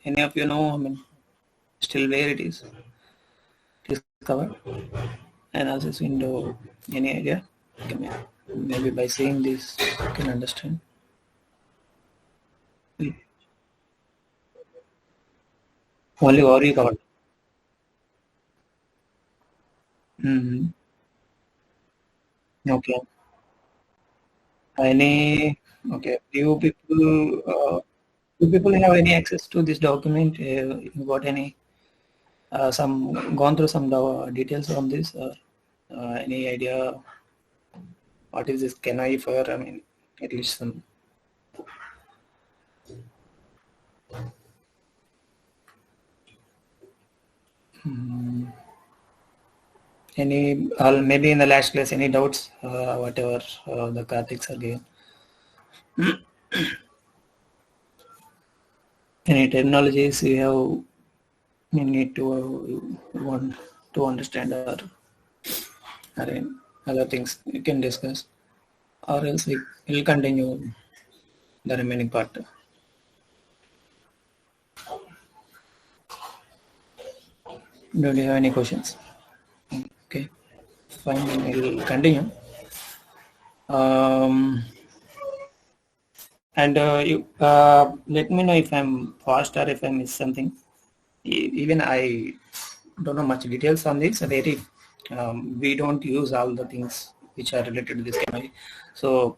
Any of you know, I mean, still where it is? It is covered. Analysis window, any idea? Okay, maybe by seeing this, you can understand. Only worry covered. Mm-hmm. Okay. Any, okay. Do people have any access to this document? You got any, gone through some details on this? Any idea what is this Kenai for? I mean, at least some. Any, maybe in the last class, any doubts, whatever the Kartiks are given. Any terminologies you need to want to understand, or other things you can discuss, or else we will continue the remaining part. Don't you have any questions? Okay, fine, we'll continue. And you let me know if I'm fast or if I miss something. Even I don't know much details on this. Very, we don't use all the things which are related to this chemistry. So,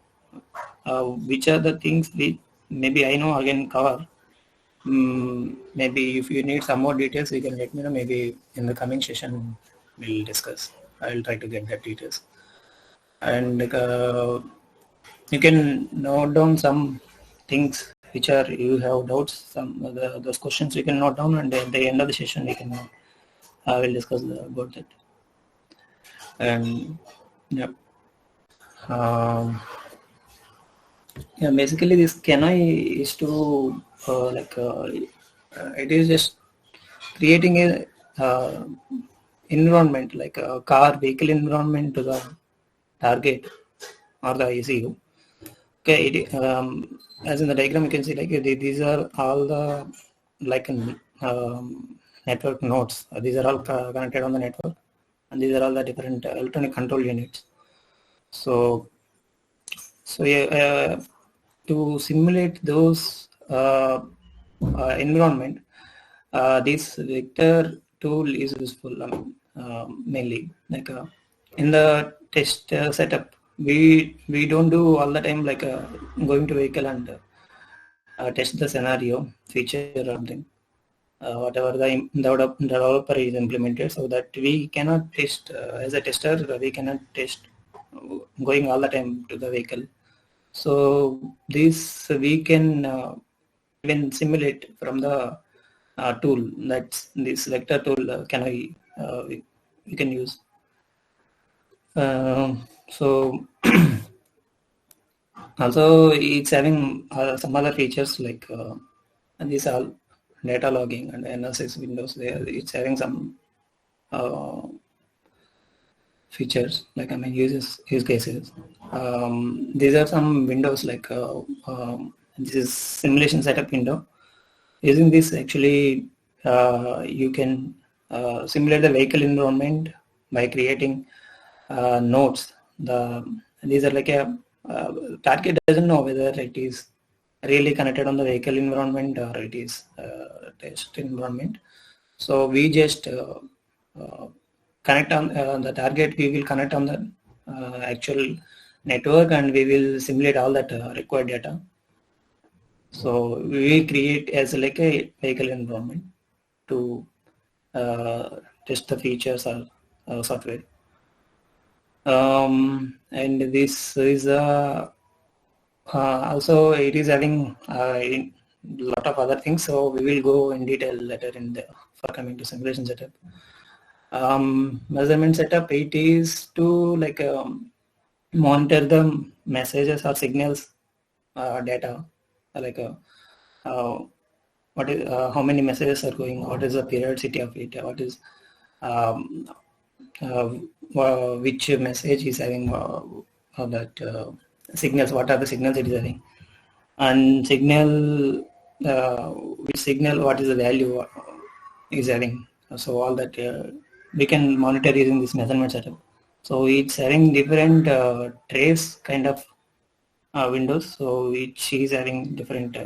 which are the things we maybe I know again cover. Maybe if you need some more details, you can let me know. Maybe in the coming session we'll discuss. I'll try to get that details. And you can note down some things which are you have doubts. Some of those questions you can note down, and at the end of the session we can will discuss about that. And yeah. Yeah, basically this Kenai is to it is just creating a environment like a car vehicle environment to the target or the ECU. Okay, as in the diagram you can see like these are all the like network nodes. These are all connected on the network, and these are all the different electronic control units. So yeah, to simulate those environment, this vector tool is useful mainly. Like in the test setup, we don't do all the time like going to vehicle and test the scenario feature or something. Whatever the developer is implemented, so that we cannot test as a tester, we cannot test going all the time to the vehicle. So this we can even simulate from the tool. That's this vector tool we can use. So also it's having some other features like these are data logging and analysis windows. There it's having some features like use cases. These are some windows like this is simulation setup window. Using this actually you can simulate the vehicle environment by creating nodes. These are like a target doesn't know whether it is really connected on the vehicle environment or it is test environment. So we just connect on the target. We will connect on the actual network, and we will simulate all that required data. So we create as like a vehicle environment to test the features or software. And this is also it is having a lot of other things. So we will go in detail later in the for coming to simulation setup. Measurement setup, it is to like monitor the messages or signals data, like what is how many messages are going, what is the periodicity of it, what is which message is having that signals, what are the signals it is having, and signal which signal, what is the value is having. So all that we can monitor using this measurement setup. So it's having different trace kind of windows, so each is having different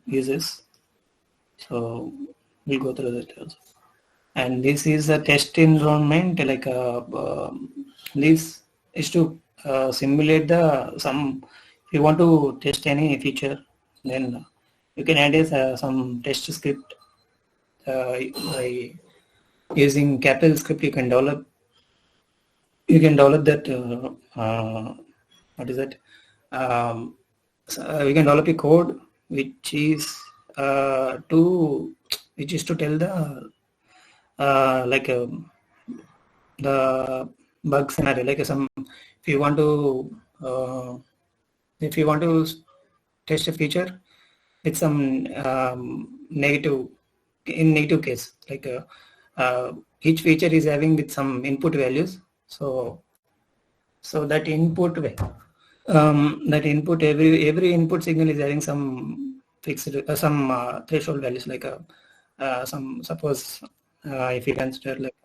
uses. So we'll go through that also. And this is a test environment, like this is to simulate the some. If you want to test any feature, then you can add some test script by using Capel script. You can develop that what is it, we can develop a code which is to tell the like the bug scenario, like some, if you want to test a feature with some negative case, like each feature is having with some input values. So that input every input signal is having some fixed some threshold values, like some, suppose if you consider like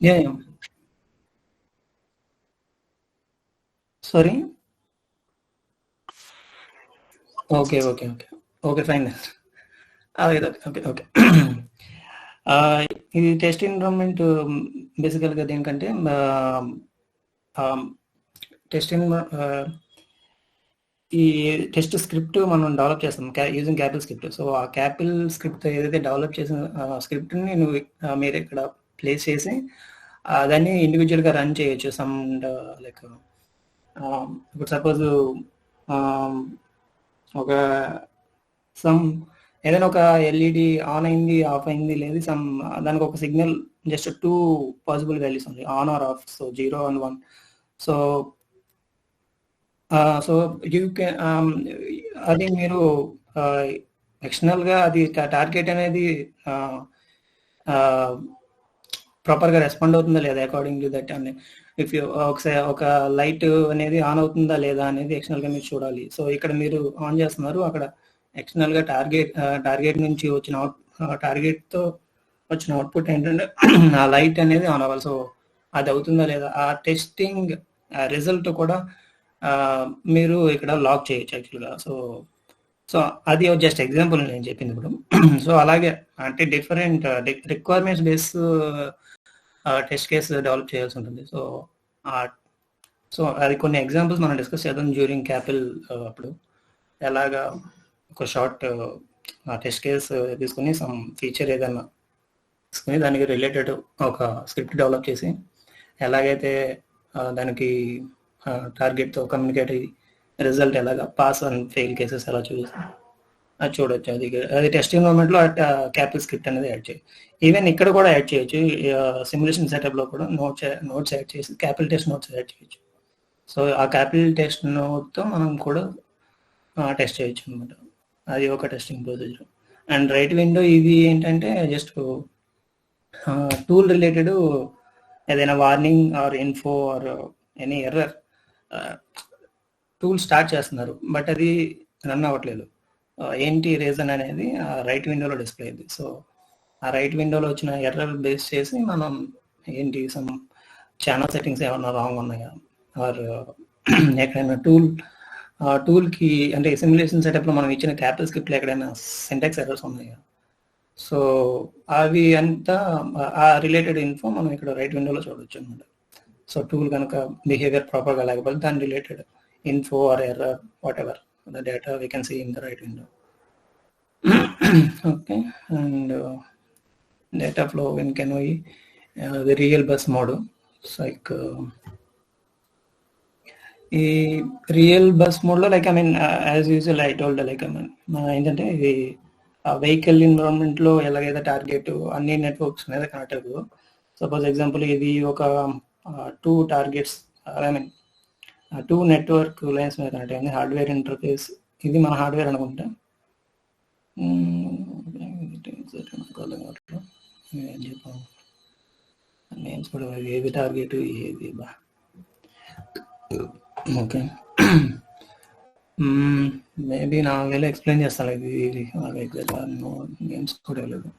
yeah. Sorry. Okay, fine. Okay. ఇది test environment బేసికల్గా దేనికంటే test ఈ test script మనం develop చేస్తాం using క్యాపిల్ script. So ఆ క్యాపిల్ script ఏదైతే develop చేసిన స్క్రిప్ట్ని మీరు ఇక్కడ ప్లేస్ చేసి దాన్ని ఇండివిజువల్గా రన్ చేయొచ్చు. సమ్ లైక్ ఇప్పుడు సపోజ్ ఒక సమ్ ఏదైనా ఒక ఎల్ఈడి ఆన్ అయింది, ఆఫ్ అయింది, లేదు సమ్ దానికి ఒక సిగ్నల్ జస్ట్ 2 పాసిబుల్ వాల్యూస్ ఉంది, on or off. So 0 and 1. So you can అది మీరు ఎక్స్టర్నల్గా అది టార్గెట్ అనేది ప్రాపర్గా రెస్పాండ్ అవుతుందా లేదా according to that. And if you ఒకసారి ఒక లైట్ అనేది ఆన్ అవుతుందా లేదా అనేది ఎక్స్టర్నల్గా మీరు చూడాలి. సో ఇక్కడ మీరు ఆన్ చేస్తున్నారు, అక్కడ ఎక్స్టర్నల్గా టార్గెట్ నుంచి వచ్చిన టార్గెట్తో వచ్చిన అవుట్పుట్ ఏంటంటే ఆ లైట్ అనేది ఆన్ అవ్వాలి. సో అది అవుతుందా లేదా ఆ టెస్టింగ్ రిజల్ట్ కూడా మీరు ఇక్కడ లాక్ చేయొచ్చు యాక్చువల్గా. సో అది జస్ట్ ఎగ్జాంపుల్ నేను చెప్పింది ఇప్పుడు. సో అలాగే అంటే different requirements base test case develop చేయాల్సి ఉంటుంది. సో అది కొన్ని ఎగ్జాంపుల్స్ మనం డిస్కస్ చేద్దాం డ్యూరింగ్ క్యాపిల్. అప్పుడు ఎలాగా ఒక షార్ట్ టెస్ట్ కేస్ తీసుకుని సమ్ ఫీచర్ ఏదైనా తీసుకుని దానికి రిలేటెడ్ ఒక స్క్రిప్ట్ డెవలప్ చేసి ఎలాగైతే దానికి టార్గెట్తో కమ్యూనికేట్ రిజల్ట్ ఎలాగా పాస్ అండ్ ఫెయిల్ కేసెస్ ఎలా అది చూడొచ్చు. అది టెస్ట్ ఎన్విరాన్మెంట్లో క్యాపిల్ స్క్రిప్ట్ అనేది యాడ్ చేయొచ్చు. ఈవెన్ ఇక్కడ కూడా యాడ్ చేయొచ్చు, సిమ్యులేషన్ సెటప్లో కూడా నోట్స్ యాడ్ చేసి క్యాపిల్ టెస్ట్ నోట్స్ యాడ్ చేయొచ్చు. సో ఆ క్యాపిల్ టెస్ట్ నోట్తో మనం కూడా టెస్ట్ చేయొచ్చు అనమాట. అది ఒక testing procedure. And right window ఇది ఏంటంటే జస్ట్ టూల్ రిలేటెడ్ ఏదైనా warning or info or any error tool start చేస్తున్నారు బట్ అది రన్ అవ్వట్లేదు, ఏంటి రీజన్ అనేది రైట్ విండోలో డిస్ప్లే అయింది. సో ఆ రైట్ విండోలో వచ్చిన ఎర్రర్ బేస్ చేసి మనం ఏంటి సమ్ ఛానల్ సెట్టింగ్స్ ఏమన్నా రాంగ్ ఉన్నాయా ఆర్ ఎక్కడైనా టూల్కి అంటే సిమ్యులేషన్ సెటప్లో మనం ఇచ్చిన క్యాపిల్ స్క్రిప్ట్లో ఎక్కడైనా సింటాక్స్ ఎర్రర్స్ ఉన్నాయా. సో అవి అంతా ఆ రిలేటెడ్ ఇన్ఫో మనం ఇక్కడ రైట్ విండోలో చూడవచ్చు అనమాట. సో టూల్ కనుక బిహేవియర్ ప్రాపర్గా లేకపోతే దాని related info or error whatever the data we can see in the right window. Okay, and data flow in CANoe the real bus mode. Like ఈ రియల్ బస్ మోడ్లో like I mean as usual I told like I mean ఏంటంటే ఇది vehicle ఎన్విరాన్మెంట్లో ఎలాగైతే target అన్ని networks మీద connect అవుతుందో, suppose example ఇది ఒక 2 targets I mean 2 network lines మీద కనెక్ట్ అయింది. హార్డ్వేర్ ఇంటర్ఫేస్ ఇది మన హార్డ్వేర్ అనుకుంటా. నేమ్స్ కూడా ఏది టార్గెట్ ఏది బా. ఓకే, మేబీ నా వేళ ఎక్స్ప్లెయిన్ చేస్తాను ఇది ఎగ్జాక్ట్గా నేమ్స్ కూడా లేదు.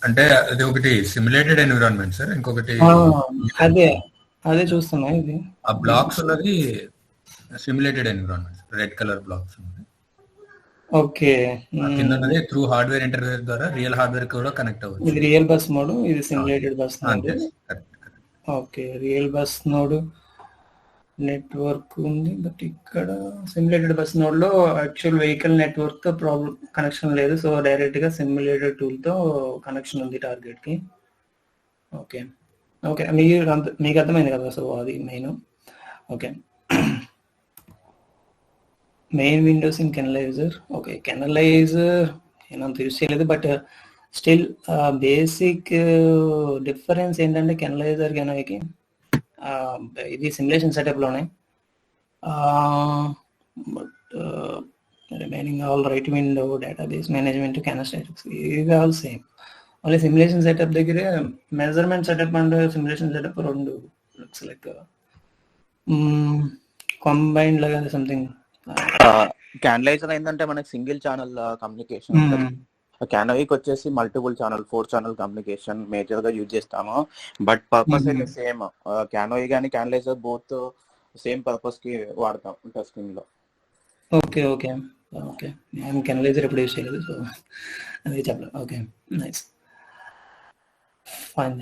అంటే అది ఒకటి సిమ్యులేటెడ్ ఎన్విరాన్మెంట్ సార్, ఇంకొకటి అదే చూస్తున్నా. ఇది ఆ బ్లాక్స్ ఉన్నది simulated environment, red colour blocks ఉన్నది. ఓకే, కింద ఉన్నది త్రూ హార్డ్వేర్ ఇంటర్ఫేస్ ద్వారా రియల్ హార్డ్వేర్ కూడా కనెక్ట్ అవ్వచ్చు. ఇది రియల్ బస్ మోడ్, ఇది simulated bus mode. Okay, real bus node network ఉంది, బట్ ఇక్కడ సిమ్యులేటెడ్ బస్ నోడ్ లో యాక్చువల్ వెహికల్ నెట్వర్క్ తో ప్రాబ్లం కనెక్షన్ లేదు. సో డైరెక్ట్ గా సిమ్యులేటెడ్ టూల్ తో కనెక్షన్ ఉంది టార్గెట్ కి. ఓకే ఓకే, మీకు అర్థమైంది కదా. సో అది main. Okay, main Windows in CANalyzer. Okay, కెనలైజర్ ఏమంత యూస్ చేయలేదు, బట్ స్టిల్ బేసిక్ డిఫరెన్స్ ఏంటంటే కెనలైజర్ కెనోయికి ఇది సిమ్యులేషన్ సెటప్లోనే, but remaining all right window, database management, CAN statistics ఇవి all same. Only simulation setup దగ్గర measurement setup and simulation setup రెండు like combined లాగా సంథింగ్. క్యానలైజర్ ఏంటంటే మనకి సింగిల్ ఛానల్ కమ్యూనికేషన్ ఉంటుంది. క్యానోయికి వచ్చేసి multiple channel 4 channel communication major గా యూజ్ చేస్తాము. బట్ పర్పస్ అయితే సేమ్. క్యానోయి కానీ క్యానలైజర్ బోత్ సేమ్ పర్పస్ కి వాడతాం టెస్టింగ్ లో. ఓకే ఓకే ఓకే, నేను కెనలైజర్ ఎప్పుడు యూజ్ చేయలేదు, సో అది చెప్పలేదు. Okay, nice, fine.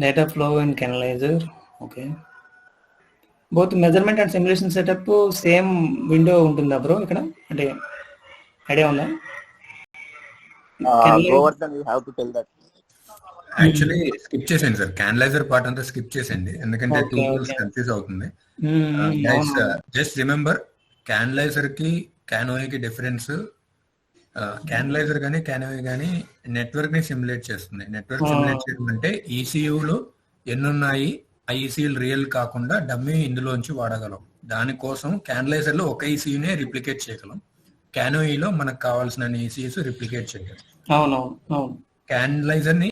Data flow in CANalyzer. Okay, both measurement and simulation setup same window ఉంటుందా బ్రో ఇక్కడ? అంటే ఐడియా ఉందా? యాక్చువల్లీ స్కిప్ చేసేయండి సార్, క్యానలైజర్ పార్ట్ అంతా స్కిప్ చేసేయండి, ఎందుకంటే టూ టూల్స్ కన్ఫ్యూజ్ అవుతుంది. జస్ట్ రిమెంబర్, క్యానలైజర్ కి క్యానోయి కి డిఫరెన్స్, క్యానలైజర్ కానీ క్యానోయి కానీ నెట్వర్క్ ని సిమ్యులేట్ చేస్తుంది. నెట్వర్క్ సిమ్యులేట్ చేయడం అంటే ఈసీయూలు ఎన్నున్నాయి, ఆ ఈసీయూలు రియల్ కాకుండా డమ్మీ ఇందులోంచి వాడగలం. దానికోసం క్యానలైజర్ లో ఒక ఈసీయూనే రిప్లికేట్ చేయగలం, క్యానోయిలో మనకు కావాల్సిన ఈసీయూస్ రిప్లికేట్ చేయగలం. క్యానలైజర్ ని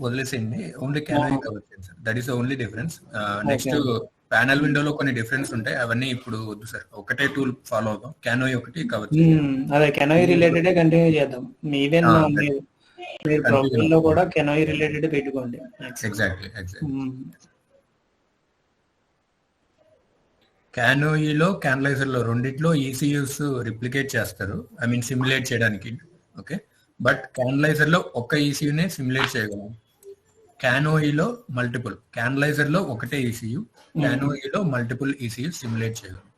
వదిలేసేయండి, ఓన్లీ క్యానోయి కవర్ చేయండి sir. That is only difference. Next panel విండోలో కొన్ని డిఫరెన్స్ ఉంటాయి, అవన్నీ ఇప్పుడు వద్దు సార్, ఒకటే టూల్ ఫాలో అవుదాం. క్యానోయి ఒకటి కవర్ చేద్దాం. అదే కెనోయి రిలేటెడ్ కంటిన్యూ చేద్దాం. ఈవెన్ మీరు ప్రొఫైల్ లో కూడా కెనోయి రిలేటెడ్ పెట్టుకోండి. ఎగ్జాక్ట్లీ. క్యానోయిలో క్యానలైజర్ లో రెండిట్లో ఈసీయూస్ రిప్లికేట్ చేస్తారు, ఐ మీన్ సిమ్యులేట్ చేయడానికి. ఓకే, బట్ క్యానలైజర్ లో ఒక ఈసీయూనే సిమ్యులేట్ చేయగలం, క్యానోయిలో మల్టిపుల్. క్యానలైజర్ లో ఒకటే ఈసీయూ, క్యానోయిలో మల్టిపుల్ ఈసీయూ సిమ్యులేట్ చేయగలం.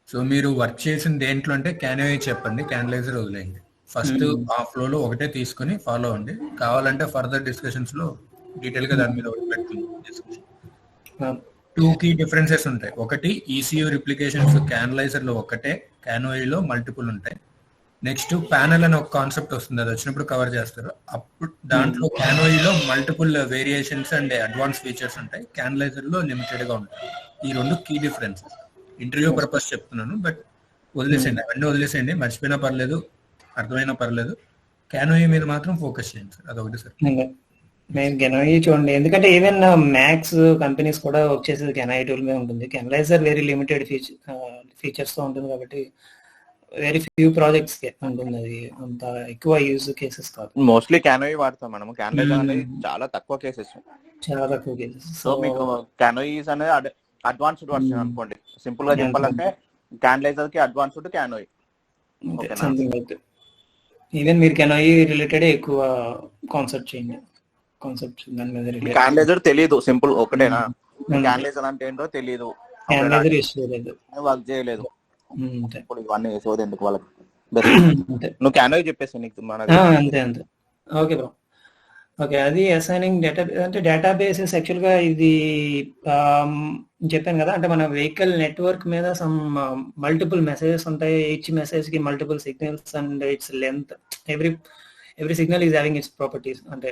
సో మీరు వర్క్ చేసిన దేంట్లో అంటే క్యానోయి చెప్పండి, క్యానలైజర్ వదిలేయండి. ఫస్ట్ ఆ ఫ్లోలో ఒకటే తీసుకుని ఫాలో అవ్వండి. కావాలంటే ఫర్దర్ డిస్కషన్స్ లో డీటెయిల్ గా దాని మీద పెడుతుంది డిస్కషన్. 2 కీ డిఫరెన్సెస్ ఉంటాయి. ఒకటి ఈసీయూ రిప్లికేషన్స్ క్యానలైజర్ లో ఒకటే, క్యానోయిలో మల్టిపుల్ ఉంటాయి. నెక్స్ట్ ప్యానల్ అని ఒక కాన్సెప్ట్ వస్తుంది, అది వచ్చినప్పుడు కవర్ చేస్తారు. అప్పుడు దాంట్లో క్యానోయిలో multiple variations and advance features ఉంటాయి, క్యానలైజర్ లో లిమిటెడ్ గా ఉంటాయి. ఈ 2 కీ డిఫరెన్సెస్. ఇంటర్వ్యూ పర్పస్ చెప్తున్నాను, బట్ వదిలేసేయండి, అవన్నీ వదిలేసేయండి, మర్చిపోయినా పర్లేదు, అర్థమైనా పర్లేదు. క్యానోయి మీద మాత్రం ఫోకస్ చేయండి సార్, అదొకటి సార్. మేము కెనోయి చూడండి, ఎందుకంటే ఈవెన్ మ్యాక్స్ కంపెనీస్ కూడా వర్క్ చేసేది కెనోయి టూల్ మీద ఉంటుంది. కెనలైజర్ వెరీ లిమిటెడ్ ఫీచర్స్ తో ఉంటుంది కాబట్టి వెరీ ఫ్యూ ప్రాజెక్ట్స్ కి ఉంటుంది, అది అంత ఎక్కువ యూజ్ కేసెస్ కాదు. మోస్ట్లీ కెనోయి వాడతాం మనము. క్యానలైజర్ అనేది చాలా తక్కువ కేసెస్. సో మీకు కెనోయి అనేది అడ్వాన్స్డ్ వర్షన్ అనుకోండి. సింపుల్ గా చెప్పాలంటే క్యానలైజర్ కి అడ్వాన్స్డ్ కెనోయి. ఈవెన్ మీరు కెనోయి రిలేటెడ్ ఎక్కువ కాన్సెప్ట్ చేయండి. కాన్సెప్ట్ దాని మీద క్యానలైజర్ తెలియదు, సింపుల్ ఒకటేనా, క్యానలైజర్ అంటే ఏంటో తెలియదు, క్యానలైజర్ యూస్ చేయలేదు, వర్క్ చేయలేదు. ఇప్పుడు ఇవన్నీ వేసేది ఎందుకు వాళ్ళకి? నువ్వు క్యానోయి చెప్పేసి నీకు అంతే. Okay bro. ఓకే, అది అసైనింగ్ డేటా అంటే డేటాబేసెస్ యాక్చువల్గా ఇది చెప్పాను కదా, అంటే మన వెహికల్ నెట్వర్క్ మీద సమ్ మల్టిపుల్ మెసేజెస్ ఉంటాయి. ఈచ్ మెసేజ్ కి multiple signals and its length. Every signal is having its properties. అంటే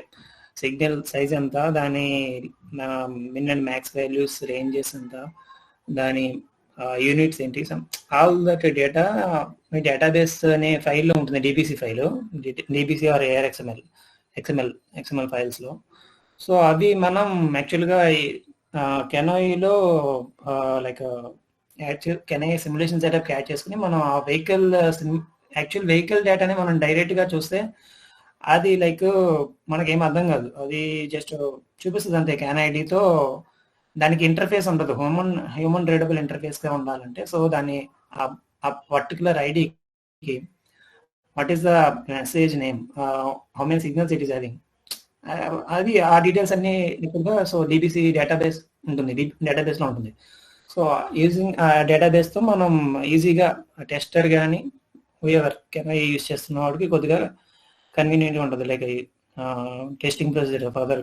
సిగ్నల్ సైజ్ ఎంత, దాని min and max values, ranges ఎంత, దాని యూనిట్స్ ఏంటి, ఆల్ దట్ డేటా మీ డేటాబేస్ అనే ఫైల్లో ఉంటుంది. DBC file, DBC or XML ఫైల్స్లో. సో అవి మనం యాక్చువల్గా కెనోయిలో like CANoe simulation setup add చేసుకుని మనం ఆ వెహికల్ యాక్చువల్ వెహికల్ డేటాని మనం డైరెక్ట్ గా చూస్తే అది లైక్ మనకేం అర్థం కాదు, అది జస్ట్ చూపిస్తుంది అంతే క్యాన్ ఐడితో. దానికి ఇంటర్ఫేస్ ఉండదు, హ్యూమన్ రీడబుల్ ఇంటర్ఫేస్ గా ఉండాలంటే. సో దాన్ని ఆ పర్టికులర్ ఐడికి what is the message name, how many signals it is having, అది ఆ డీటెయిల్స్ అన్ని ఎక్కువగా సో డిబిసి డేటాబేస్ ఉంటుంది, డేటాబేస్ లో ఉంటుంది. సో యూజింగ్ ఆ డేటాబేస్ తో మనం ఈజీగా టెస్టర్ కానీ ఎవర్ కెమెరా యూజ్ చేస్తున్న వాడికి కొద్దిగా కన్వీనియంట్గా ఉంటుంది, like testing procedure further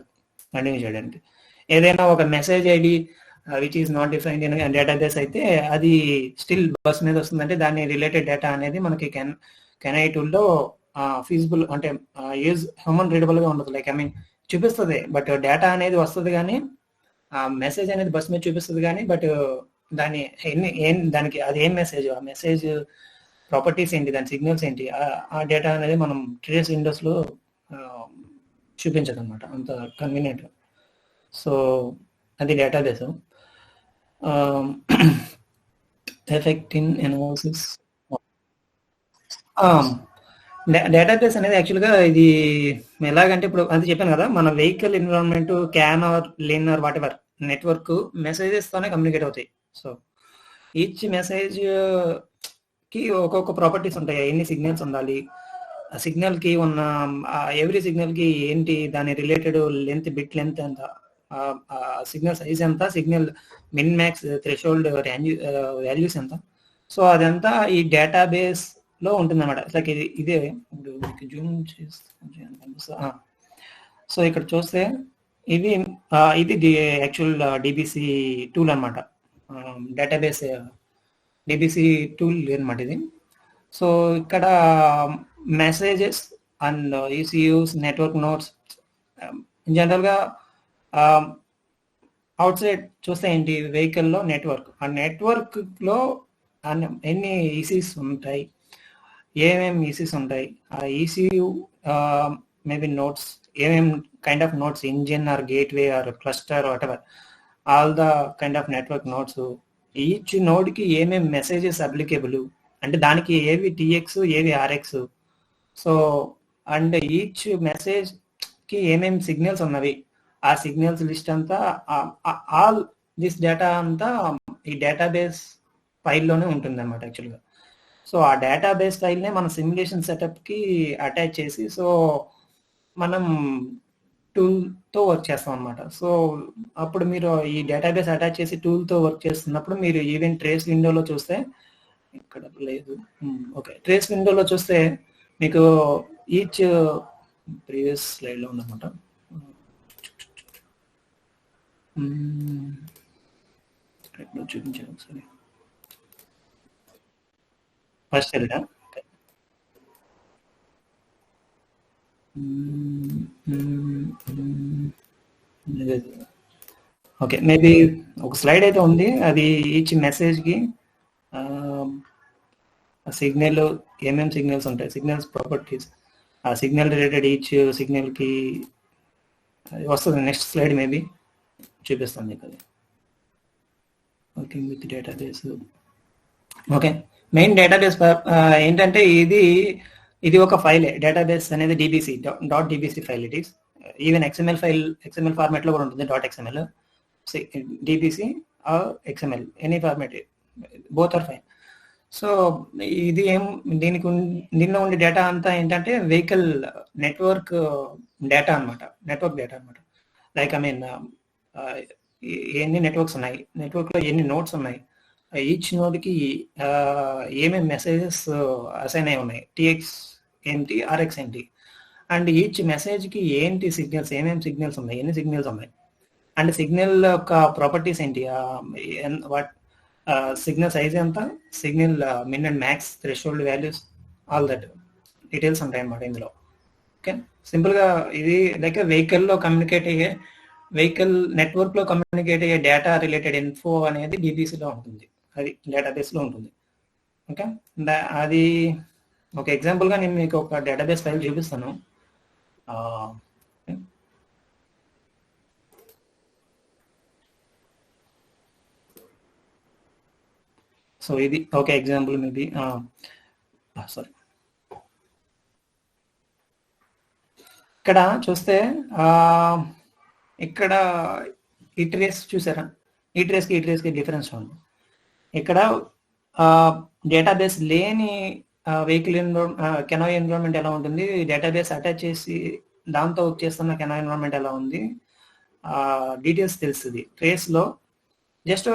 continue చేయడానికి. ఏదైనా ఒక message ID which is not defined in database అయితే అది స్టిల్ బస్ మీద వస్తుందంటే దాని రిలేటెడ్ డేటా అనేది మనకి కెనై టూల్లో ఫీజిబుల్ అంటే యూజ్ హ్యూమన్ రీడబుల్ గా ఉండదు, లైక్ ఐ మీన్ చూపిస్తుంది బట్ డేటా అనేది వస్తుంది కానీ మెసేజ్ అనేది బస్ మీద చూపిస్తుంది కానీ బట్ దాని దానికి అది ఏం మెసేజ్, ఆ మెసేజ్ ప్రాపర్టీస్ ఏంటి, దాని సిగ్నల్స్ ఏంటి, ఆ డేటా అనేది మనం ట్రేస్ విండోస్ లో చూపించదు అనమాట అంత కన్వీనియంట్. సో అది database. Effect in analysis database అనేది యాక్చువల్గా ఇది ఎలాగంటే ఇప్పుడు అది చెప్పాను కదా, మన vehicle environment CAN or LIN or whatever network messages తోనే కమ్యూనికేట్ అవుతాయి. సో ఈచ్ మెసేజ్ కి ఒక్కొక్క ప్రాపర్టీస్ ఉంటాయి, ఎన్ని సిగ్నల్స్ ఉండాలి, ఆ సిగ్నల్ కి ఉన్న ఎవ్రీ సిగ్నల్ కి ఏంటి దాని రిలేటెడ్ లెంత్, బిట్ లెంత్ ఎంత, సిగ్నల్ సైజ్ ఎంత, signal min max threshold values ఎంత. సో అదంతా ఈ డేటాబేస్ లో ఉంటుంది అనమాట. లైక్ ఇదే ఇప్పుడు మీకు జూమ్ చేస్తే సో ఇక్కడ చూస్తే ఇది యాక్చువల్ డిబిసి టూల్ అనమాట, డేటాబేస్ డిబిసి టూల్ అనమాట ఇది. సో ఇక్కడ messages and ECUs, network notes, జనరల్గా అవుట్ సైడ్ చూస్తే ఏంటి వెహికల్లో నెట్వర్క్, ఆ నెట్వర్క్ లో ఎన్ని ఈసీస్ ఉంటాయి, ఏమేమి ఈసీస్ ఉంటాయి, ఆ ఈసీయూ మేబీ నోట్స్, ఏమేమి kind of nodes, engine or gateway or cluster whatever, all the kind of network nodes, each node కి ఏమేమి మెసేజెస్ అప్లికేబుల్ అంటే దానికి ఏవి టిఎక్స్ ఏవి RX. So and each message కి ఏమేమి సిగ్నల్స్ ఉన్నవి, ఆ సిగ్నల్స్ లిస్ట్ అంతా, ఆల్ దిస్ డేటా అంతా ఈ డేటాబేస్ ఫైల్లోనే ఉంటుంది అనమాట యాక్చువల్గా. సో ఆ డేటాబేస్ ఫైల్నే మన సిమ్యులేషన్ సెటప్కి అటాచ్ చేసి సో మనం టూల్తో వర్క్ చేస్తాం అనమాట. సో అప్పుడు మీరు ఈ డేటాబేస్ అటాచ్ చేసి టూల్తో వర్క్ చేస్తున్నప్పుడు మీరు ఈవెన్ ట్రేస్ విండోలో చూస్తే, ఇక్కడ లేదు ఓకే, ట్రేస్ విండోలో చూస్తే మీకు ఈచ్ ప్రీవియస్ స్లైడ్లో ఉందన్నమాట. చూపించాను ఒకసారి, ఫస్ట్ వెళ్ళా. ఓకే మేబీ ఒక స్లైడ్ అయితే ఉంది, అది ఈచ్ మెసేజ్కి సిగ్నల్ ఏమేమి సిగ్నల్స్ ఉంటాయి, సిగ్నల్స్ ప్రాపర్టీస్, ఆ సిగ్నల్ రిలేటెడ్ ఈచ్ సిగ్నల్కి వస్తుంది. నెక్స్ట్ స్లైడ్ మేబీ చూపిస్తాను మీకు అది. Working with database. Okay, main database ఏంటంటే ఇది ఒక ఫైలే, డేటాబేస్ అనేది DBC dot DBC file. It is even XML file, XML ఫార్మాట్లో కూడా ఉంటుంది, dot XML, DBC or XML, any format, both are fine. So ఇది దీనిలో ఉండే డేటా అంతా ఏంటంటే వెహికల్ నెట్వర్క్ డేటా అనమాట, నెట్వర్క్ డేటా అనమాట. లైక్ ఐ మీన్ ఎన్ని నెట్వర్క్స్ ఉన్నాయి, నెట్వర్క్లో ఎన్ని నోట్స్ ఉన్నాయి, ఈచ్ నోడ్కి ఏమేమి మెసేజెస్ అసైన్ అయి ఉన్నాయి, టిఎక్స్ ఏంటి, ఆర్ఎక్స్ ఏంటి, అండ్ ఈచ్ మెసేజ్కి ఏంటి సిగ్నల్స్, ఏమేమి సిగ్నల్స్ ఉన్నాయి, ఎన్ని సిగ్నల్స్ ఉన్నాయి, అండ్ సిగ్నల్ యొక్క ప్రాపర్టీస్ ఏంటి, వాట్ సిగ్నల్ సైజ్ ఎంత, signal min and max threshold values, all that details ఉంటాయి అన్నమాట ఇందులో. ఓకే, సింపుల్గా ఇది లైక్ వెహికల్లో కమ్యూనికేట్ అయ్యే, వెహికల్ నెట్వర్క్లో కమ్యూనికేట్ అయ్యే డేటా రిలేటెడ్ ఇన్ఫో అనేది డిబిసిలో ఉంటుంది, అది డేటాబేస్లో ఉంటుంది. ఓకే, అది ఒక ఎగ్జాంపుల్గా నేను మీకు ఒక డేటాబేస్ ఫైల్ చూపిస్తాను. సో ఇది ఒక ఎగ్జాంపుల్ మేబీ. సారీ, ఇక్కడ చూస్తే ఇక్కడ ఈ ట్రేస్ చూసారా, ఈ ట్రేస్కి డిఫరెన్స్ ఉంది. ఇక్కడ డేటాబేస్ లేని వెహికల్ కెనో ఎన్విరాన్మెంట్ ఎలా ఉంటుంది, డేటాబేస్ అటాచ్ చేసి దాంతో చేస్తున్న కెనో ఎన్విరాన్మెంట్ ఎలా ఉంది, డీటెయిల్స్ తెలుస్తుంది. ట్రేస్లో జస్ట్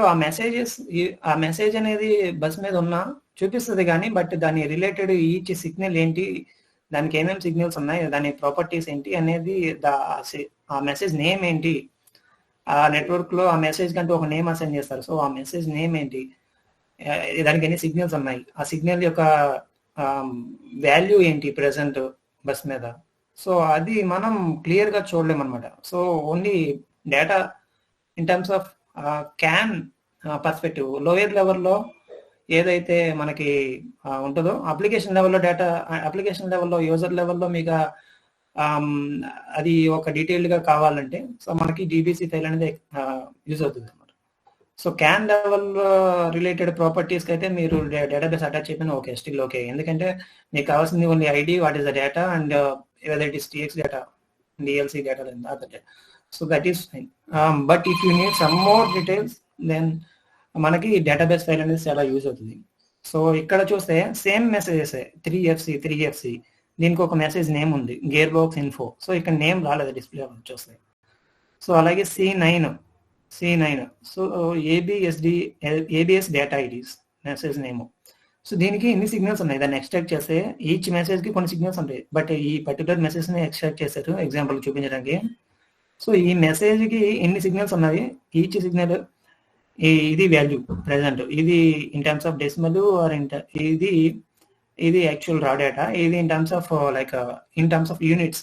ఆ మెసేజ్ అనేది బస్ మీద ఉన్న చూపిస్తుంది కానీ, బట్ దాని రిలేటెడ్ ఈచ్ సిగ్నల్ ఏంటి, దానికి ఏమేమి సిగ్నల్స్ ఉన్నాయి, దాని ప్రాపర్టీస్ ఏంటి అనేది, ఆ మెసేజ్ నేమ్ ఏంటి, ఆ నెట్వర్క్లో ఆ మెసేజ్ కంటే ఒక నేమ్ అసైన్ చేస్తారు. సో ఆ మెసేజ్ నేమ్ ఏంటి, దానికి ఎన్ని సిగ్నల్స్ ఉన్నాయి, ఆ సిగ్నల్ యొక్క వాల్యూ ఏంటి ప్రెసెంట్ బస్ మీద. సో అది మనం క్లియర్గా చూడలేము అనమాట. So only data in terms of can perspective, lower లెవెల్లో ఏదైతే మనకి ఉంటుందో అప్లికేషన్ లెవెల్లో డేటా, అప్లికేషన్ లెవెల్లో యూజర్ లెవెల్లో మీకు అది ఒక డీటెయిల్డ్గా కావాలంటే సో మనకి డీబీసీ ఫైల్ అనేది యూజ్ అవుతుంది అనమాట. సో క్యాన్ లెవెల్ రిలేటెడ్ ప్రాపర్టీస్కి అయితే మీరు డేటాబేస్ అటాచ్ చేయకపోయినా ఓకే, స్టిల్ ఓకే. ఎందుకంటే మీకు కావాల్సింది only ID, what is the data, and whether it is TX data, DLC data, other data. So that is fine. But if you need some more details then మనకి database file అనేది చాలా use అవుతుంది. So ఇక్కడ చూస్తే same messages 3FC దీనికి ఒక message name ఉంది, gear box info. So ఇక్కడ నేమ్ రాలేదు, డిస్ప్లే వచ్చేస్తాయి. సో అలాగే C9 so ABS data IDs message name. So దీనికి ఎన్ని సిగ్నల్స్ ఉన్నాయి, దాన్ని ఎక్స్ట్రాక్ట్ చేస్తే ఈచ్ మెసేజ్కి కొన్ని సిగ్నల్స్ ఉంటాయి, బట్ ఈ పర్టికులర్ మెసేజ్ని ఎక్స్ట్రాక్ట్ చేశారు ఎగ్జాంపుల్ చూపించడానికి. సో ఈ మెసేజ్కి ఎన్ని సిగ్నల్స్ ఉన్నాయి, ఈచ్ సిగ్నల్ ఇది వాల్యూ ప్రెసెంట్, ఇది in terms of decimal or ఇది యాక్చువల్ రా డేటా, ఇది in terms of in terms of units.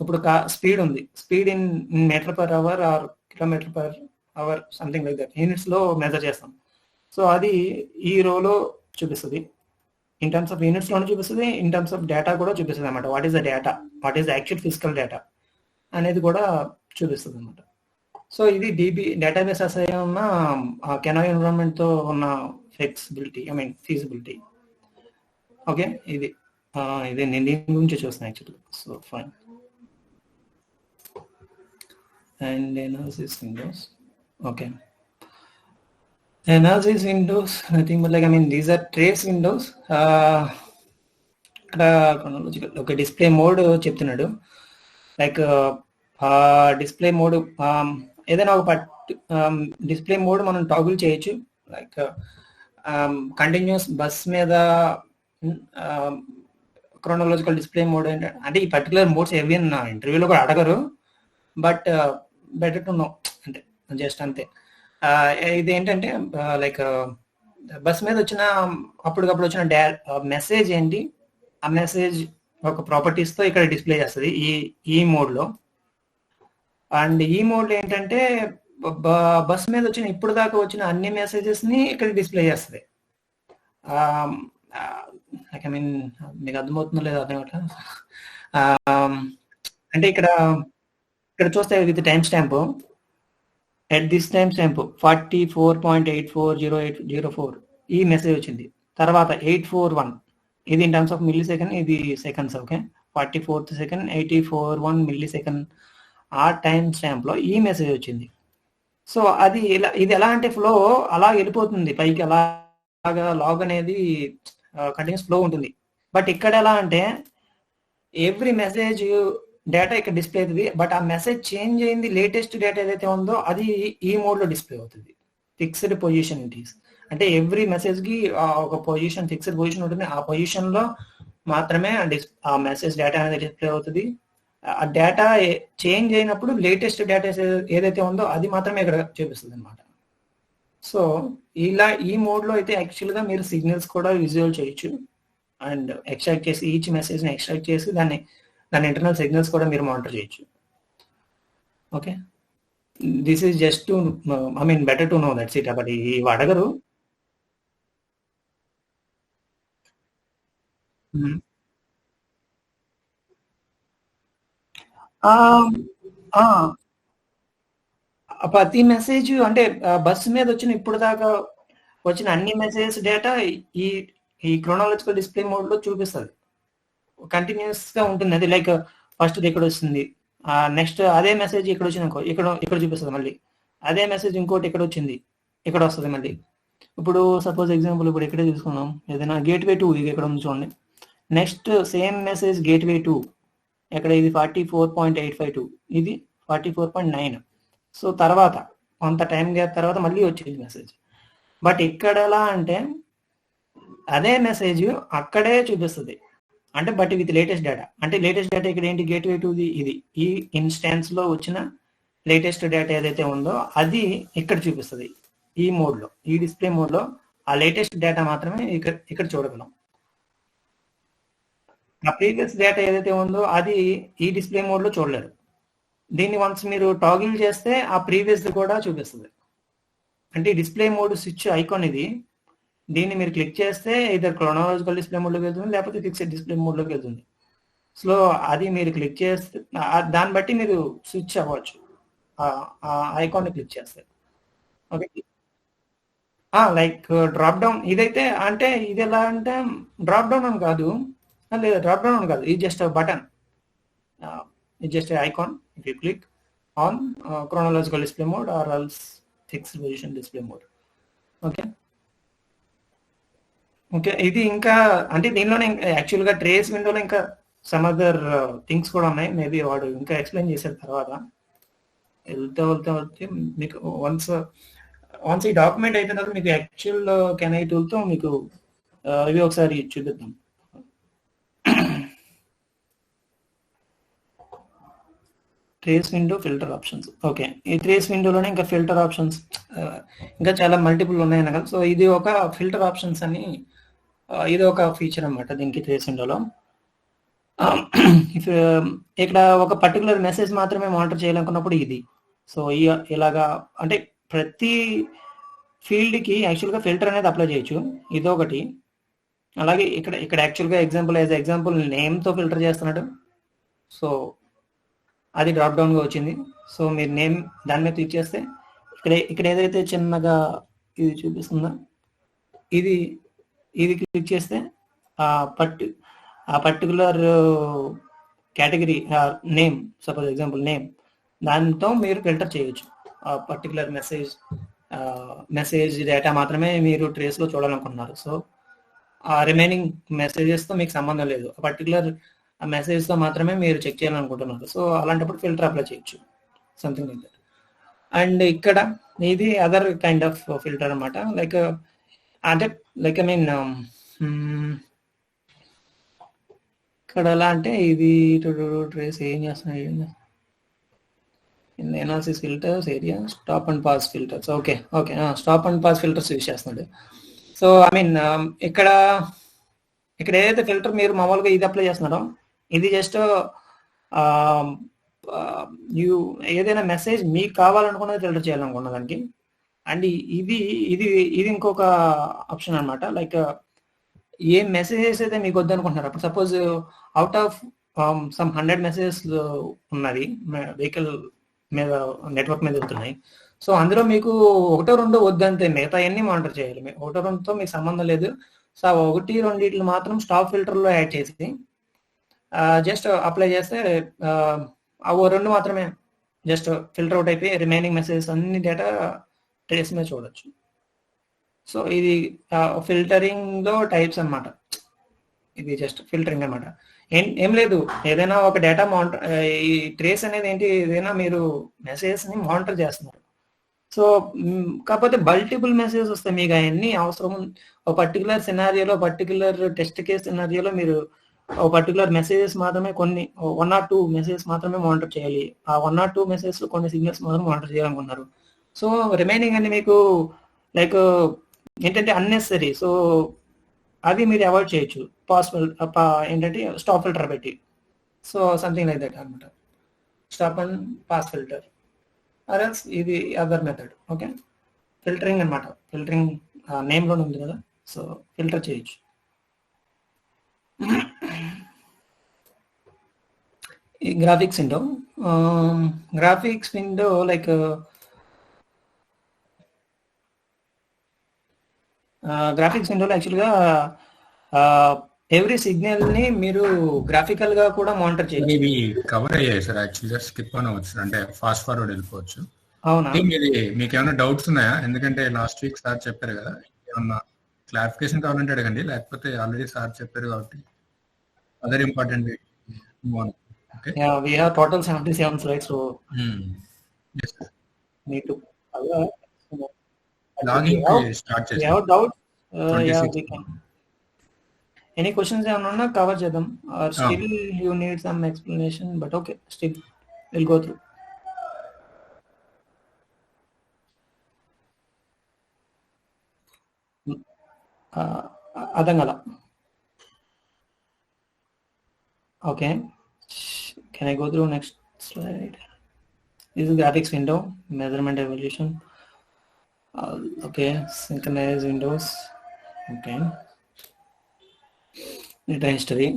ఇప్పుడు స్పీడ్ ఉంది, speed in meter per hour or kilometer per hour something like that, units లో measure చేస్తాం. So అది ఈ రోలో చూపిస్తుంది, ఇన్ టర్మ్స్ ఆఫ్ యూనిట్స్ లోనే చూపిస్తుంది, ఇన్ టర్మ్స్ ఆఫ్ డేటా కూడా చూపిస్తుంది అనమాట. What is the data, what is the actual physical data అనేది కూడా చూపిస్తుంది అనమాట. సో ఇది డేటాబేస్ అసలు ఉన్న కెనో ఎన్విరాన్మెంట్ తో ఉన్న ఫ్లెక్సిబిలిటీ, ఫీజిబిలిటీ. ఓకే, ఇది నేను దీని గురించి చూస్తాను actually. So fine. And analysis windows. Okay, analysis windows nothing but like these are trace windows. ఇక్కడ ఒక డిస్ప్లే మోడ్ చెప్తున్నాడు. లైక్ డిస్ప్లే మోడ్ ఏదైనా ఒక డిస్ప్లే మోడ్ మనం టాగుల్ చేయొచ్చు. లైక్ కంటిన్యూస్ బస్ మీద క్రోనాలజికల్ డిస్ప్లే మోడ్ అంటే ఈ పర్టికులర్ మోడ్స్ ఏవి నా ఇంటర్వ్యూలో కూడా అడగరు, బట్ బెటర్ టు నో అంటే జస్ట్ అంతే. ఇది ఏంటంటే లైక్ బస్ మీద వచ్చిన అప్పటికప్పుడు వచ్చిన మెసేజ్ ఏంటి, ఆ మెసేజ్ ఒక ప్రాపర్టీస్తో ఇక్కడ డిస్ప్లే చేస్తుంది ఈ మోడ్లో. అండ్ ఈ మోడ్లో ఏంటంటే బస్ మీద వచ్చిన ఇప్పుడు దాకా వచ్చిన అన్ని మెసేజెస్ని ఇక్కడ డిస్ప్లే చేస్తుంది. మీకు అర్థమవుతుందో లేదో అర్థం అట్లా. అంటే ఇక్కడ చూస్తే with time stamp, at this time stamp 44.840804 ఈ మెసేజ్ వచ్చింది. తర్వాత 841 ఇది in terms of millisecond, ఇది seconds. Okay, 44th second 841 millisecond ఆ టైం స్టాంప్లో ఈ మెసేజ్ వచ్చింది. సో ఇది ఎలా అంటే ఫ్లో అలా వెళ్ళిపోతుంది పైకి, అలాగా లాగ్ అనేది కంటిన్యూస్ ఫ్లో ఉంటుంది. బట్ ఇక్కడ ఎలా అంటే ఎవ్రీ మెసేజ్ డేటా ఇక్కడ డిస్ప్లే అవుతుంది, బట్ ఆ మెసేజ్ చేంజ్ అయింది, లేటెస్ట్ డేటా ఏదైతే ఉందో అది ఈ మోడ్లో డిస్ప్లే అవుతుంది. ఫిక్స్డ్ పొజిషన్ ఇట్ ఈస్ అంటే ఎవ్రీ మెసేజ్కి ఒక పొజిషన్, ఫిక్స్డ్ పొజిషన్ ఉంటుంది. ఆ పొజిషన్లో మాత్రమే ఆ మెసేజ్ డేటా అనేది డిస్ప్లే అవుతుంది. ఆ డేటా చేంజ్ అయినప్పుడు లేటెస్ట్ డేటా ఏదైతే ఉందో అది మాత్రమే ఇక్కడ చూపిస్తుంది అనమాట. సో ఇలా ఈ మోడ్లో అయితే యాక్చువల్గా మీరు సిగ్నల్స్ కూడా విజువల్ చేయొచ్చు అండ్ ఎక్స్ట్రాక్ట్ చేసి ఈచ్ మెసేజ్ని ఎక్స్ట్రాక్ట్ చేసి దాని ఇంటర్నల్ సిగ్నల్స్ కూడా మీరు మానిటర్ చేయొచ్చు. Okay, this is just to better to no that's it. But ఇవి అడగరు. ప్రతి మెసేజ్ అంటే బస్సు మీద వచ్చిన ఇప్పుడు దాకా వచ్చిన అన్ని మెసేజెస్ డేటా ఈ ఈ క్రోనాలజికల్ డిస్ప్లే మోడ్ లో చూపిస్తుంది. కంటిన్యూస్ గా ఉంటుంది. అది లైక్ ఫస్ట్ ఇక్కడ వస్తుంది, నెక్స్ట్ అదే మెసేజ్ ఇక్కడ వచ్చింది అనుకో, ఇక్కడ చూపిస్తుంది. మళ్ళీ అదే మెసేజ్ ఇంకోటి ఇక్కడ వచ్చింది, ఇక్కడ వస్తుంది మళ్ళీ. ఇప్పుడు సపోజ్ ఎగ్జాంపుల్ ఇప్పుడు ఇక్కడే తీసుకున్నాం, ఏదైనా గేట్వే 2 ఇది ఇక్కడ ఉంది చూడండి. నెక్స్ట్ సేమ్ మెసేజ్ గేట్వే 2 ఎక్కడ, ఇది 44.852, ఇది 44.9. సో తర్వాత కొంత టైం గ్యాప్ తర్వాత మళ్ళీ వచ్చింది మెసేజ్. బట్ ఇక్కడ ఎలా అంటే అదే మెసేజ్ అక్కడే చూపిస్తుంది, అంటే బట్ విత్ లేటెస్ట్ డేటా. అంటే లేటెస్ట్ డేటా ఇక్కడ ఏంటి, గేట్వే 2 ఇది ఈ ఇన్స్టాన్స్ లో వచ్చిన లేటెస్ట్ డేటా ఏదైతే ఉందో అది ఇక్కడ చూపిస్తుంది. ఈ మోడ్ లో, ఈ డిస్ప్లే మోడ్ లో ఆ లేటెస్ట్ డేటా మాత్రమే ఇక్కడ చూడగలం. ఆ ప్రీవియస్ డేటా ఏదైతే ఉందో అది ఈ డిస్ప్లే మోడ్ లో చూడలేరు. దీన్ని వన్స్ మీరు టాగిల్ చేస్తే ఆ ప్రీవియస్ కూడా చూపిస్తుంది. అంటే డిస్ప్లే మోడ్ స్విచ్ ఐకాన్ ఇది, దీన్ని మీరు క్లిక్ చేస్తే ఇద్దరు క్రోనాలజికల్ డిస్ప్లే మోడ్లోకి వెళ్తుంది, లేకపోతే ఫిక్స్డ్ డిస్ప్లే మోడ్లోకి వెళ్తుంది. సో అది మీరు క్లిక్ చేస్తే దాన్ని బట్టి మీరు స్విచ్ అవ్వచ్చు ఆ ఐకాన్ని క్లిక్ చేస్తే. ఓకే, లైక్ డ్రాప్ డౌన్ ఇదైతే, అంటే ఇది ఎలా అంటే డ్రాప్ డౌన్ అని కాదు, లేదు డ్రాప్ డౌన్ అని కాదు, ఇది జస్ట్ బటన్, ఇది just icon. If you click on chronological display mode or else fixed position display mode. Okay okay, ఇది ఇంకా అంటే దీనిలోనే యాక్చువల్గా ట్రేస్ విండోలో ఇంకా సమ్ అదర్ థింగ్స్ కూడా ఉన్నాయి. మేబీ వాడు ఇంకా ఎక్స్ప్లెయిన్ చేసిన తర్వాత వెళ్తే మీకు వన్స్ ఈ డాక్యుమెంట్ అయిన తర్వాత మీకు యాక్చువల్ కెనై టూల్తో మీకు ఇవి ఒకసారి చూపిద్దాం. Trace window, filter options. Okay, ఈ ట్రేస్ విండోలోనే ఇంకా ఫిల్టర్ ఆప్షన్స్ ఇంకా చాలా మల్టిపుల్ ఉన్నాయి కదా. సో ఇది ఒక ఫిల్టర్ ఆప్షన్స్ అని, ఇది ఒక ఫీచర్ అన్నమాట దీనికి ట్రేస్ విండోలో. ఇక్కడ ఒక పర్టికులర్ మెసేజ్ మాత్రమే మానిటర్ చేయాలనుకున్నప్పుడు ఇది. సో ఇలాగా అంటే ప్రతి ఫీల్డ్కి యాక్చువల్గా ఫిల్టర్ అనేది అప్లై చేయొచ్చు, ఇదొకటి. అలాగే ఇక్కడ యాక్చువల్గా ఎగ్జాంపుల్ నేమ్తో ఫిల్టర్ చేస్తున్నాడు. సో అది డ్రాప్ డౌన్గా వచ్చింది. సో మీరు నేమ్ దాని మీద క్లిక్ చేస్తే ఇక్కడ ఏదైతే చిన్నగా ఇది చూపిస్తుందో ఇది క్లిక్ చేస్తే ఆ particular category name, suppose example name, దాంతో మీరు ఫిల్టర్ చేయొచ్చు. ఆ పర్టికులర్ మెసేజ్ డేటా మాత్రమే మీరు ట్రేస్లో చూడాలనుకుంటున్నారు. సో ఆ రిమైనింగ్ మెసేజెస్తో మీకు సంబంధం లేదు, ఆ పర్టికులర్ మెసేజ్తో మాత్రమే మీరు చెక్ చేయాలనుకుంటున్నారు. సో అలాంటప్పుడు ఫిల్టర్ అప్లై చేయొచ్చు, సంథింగ్ లైక్ దట్. అండ్ ఇక్కడ ఇది అదర్ కైండ్ ఆఫ్ ఫిల్టర్ అనమాట. లైక్ అంటే లైక్ ఐ మీన్ ఇక్కడ ఎలా అంటే ఇది ట్రేస్ ఏం చేస్తున్నాయి, analysis filters, area, stop and pass filters. Okay stop and pass filters use చేస్తున్నాడు. సో ఐ మీన్ ఇక్కడ ఏదైతే ఫిల్టర్ మీరు మామూలుగా ఇది అప్లై చేస్తున్నారో ఇది జస్ట్ ఏదైనా మెసేజ్ మీకు కావాలనుకున్నది ఫిల్టర్ చేయాలనుకున్న దానికి. అండ్ ఇది ఇంకొక ఆప్షన్ అనమాట. లైక్ ఏ మెసేజెస్ అయితే మీకు వద్దనుకుంటున్నారు, అప్పుడు suppose out of some 100 messages ఉన్నది వెహికల్ మీద, నెట్వర్క్ మీద వెళ్తున్నాయి. సో అందులో మీకు 1-2 వద్దంతే, మిగతా అన్ని మానిటర్ చేయాలి. 1-2తో మీకు సంబంధం లేదు. సో 1-2 మాత్రం స్టాప్ ఫిల్టర్లో యాడ్ చేసి జస్ట్ అప్లై చేస్తే ఆ 2 మాత్రమే జస్ట్ ఫిల్టర్ అవుట్ అయిపోయి రిమైనింగ్ మెసేజెస్ అన్ని డేటా ట్రేస్ మీద చూడొచ్చు. సో ఇది ఫిల్టరింగ్లో టైప్స్ అనమాట. ఇది జస్ట్ ఫిల్టరింగ్ అనమాట, ఏం లేదు. ఏదైనా ఒక డేటా మానిటర్, ఈ ట్రేస్ అనేది ఏంటి, ఏదైనా మీరు మెసేజెస్ని మానిటర్ చేస్తున్నారు. సో కాకపోతే మల్టిపుల్ మెసేజెస్ వస్తాయి, మీకు అవన్నీ అవసరం. ఒక పర్టికులర్ సినారియోలో, పర్టికులర్ టెస్ట్ కేస్ సినారియోలో మీరు ఒక పర్టికులర్ మెసేజెస్ మాత్రమే, కొన్ని 1 or 2 మెసేజెస్ మాత్రమే మానిటర్ చేయాలి. ఆ 1 or 2 మెసేజెస్ కొన్ని సిగ్నల్స్ మాత్రం మానిటర్ చేయాలనుకున్నారు. సో రిమైనింగ్ అన్ని మీకు లైక్ ఏంటంటే అన్నెసరీ. సో అది మీరు అవాయిడ్ చేయొచ్చు పాసిబుల్ ఏంటంటే స్టాప్ ఫిల్టర్ పెట్టి. సో సంథింగ్ లైక్ దట్ అనమాట, స్టాప్ అండ్ పాస్ ఫిల్టర్. అరల్స్ ఇది అదర్ మెథడ్. ఓకే, ఫిల్టరింగ్ అనమాట. ఫిల్టరింగ్ నేమ్లోనే ఉంది కదా, సో ఫిల్టర్ చేయొచ్చు. ఈ గ్రాఫిక్స్ విండో లైక్ గ్రాఫిక్స్ విండోలో యాక్చువల్గా ఎవ్రీ సిగ్నల్ ని మీరు గ్రాఫికల్ గా కూడా మానిటర్ చేయొచ్చు. ఇవి కవర్ అయ్యాయి సార్, యాక్చువల్గా స్కిప్ అనవచ్చు, అంటే ఫాస్ట్ ఫార్వర్డ్ వెళ్ళిపోవచ్చు. అవునా? మీకు ఏమైనా డౌట్స్ ఉన్నాయా? ఎందుకంటే లాస్ట్ వీక్ సార్ చెప్పారు కదా, ఏమన్నా క్లారిఫికేషన్ కావాలంటే అడగండి, లేకపోతే ఆల్రెడీ సార్ చెప్పారు కాబట్టి other important. Okay. Yeah, we have total 77 slides, so yes, need to logging start we have doubts. Yeah, we can. Any questions ఏమన్నా కవర్ చేద్దాం, or still you need some explanation, but okay, still we'll go through. అర్థం కదా? Okay, can I go through next slide? This is graphics window, measurement evolution. Okay, synchronize windows. Okay, data history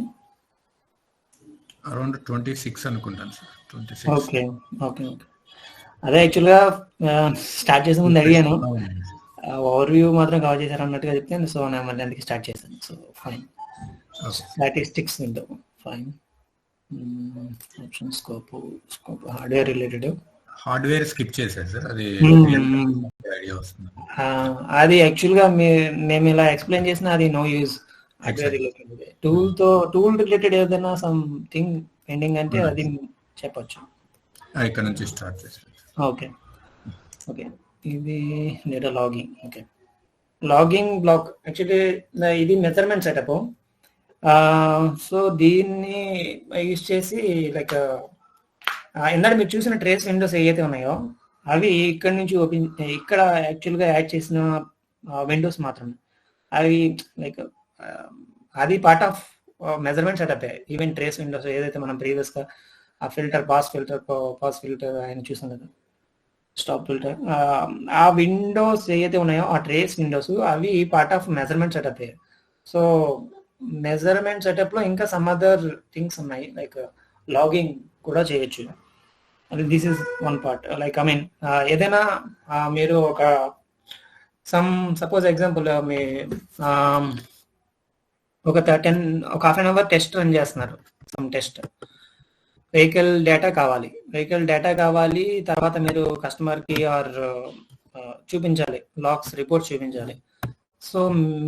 around 26 అనుకుంటాను sir, 26. Okay okay okay. అదే యాక్చువల్గా start చేసే ముందు అడిగాను, over view మాత్రం cover చేశారు అన్నట్టుగా చెప్తే, సో నేను మళ్ళీ అందుకే స్టార్ట్ చేశాను. So fine, statistics window fine. Option scope hardware related. Hardware skip చేశారు సార్, అది ఐడియా వస్తుంది. అది యాక్చువల్గా మేము ఇలా ఎక్స్ప్లెయిన్ చేసిన అది no use. Hardware related tool related ఏదైనా సంథింగ్ పెండింగ్ అంటే అది చెప్పొచ్చు. ఇక్కడ నుంచి స్టార్ట్ చేశారు. ఓకే ఓకే, ఇది data logging. Okay, logging block actually ఇది మెజర్మెంట్ సెటప్. సో దీన్ని యూజ్ చేసి లైక్ ఇందాక మీరు చూసిన ట్రేస్ విండోస్ ఏవైతే ఉన్నాయో అవి ఇక్కడ నుంచి ఓపెన్, ఇక్కడ యాక్చువల్గా యాడ్ చేసిన విండోస్ మాత్రమే అవి లైక్ అది part of measurement setup. Even trace Windows ఏదైతే మనం ప్రీవియస్గా ఆ ఫిల్టర్ పాస్ ఫిల్టర్ ఆయన చూసాం కదా, స్టాప్ ఫిల్టర్, ఆ విండోస్ ఏవైతే ఉన్నాయో ఆ ట్రేస్ విండోస్ అవి part of measurement setup. So measurement setup లో ఇంకా సమ్ అదర్ థింగ్స్ ఉన్నాయి, లైక్ లాగింగ్ కూడా చేయొచ్చు. This is one part. Like I mean ఏదైనా మీరు ఒక సపోజ్ ఎగ్జాంపుల్ మీ ఒక half an hour test run చేస్తున్నారు, సమ్ టెస్ట్, వెహికల్ డేటా కావాలి, తర్వాత మీరు కస్టమర్కి ఆర్ చూపించాలి, లాగ్స్ రిపోర్ట్స్ చూపించాలి. సో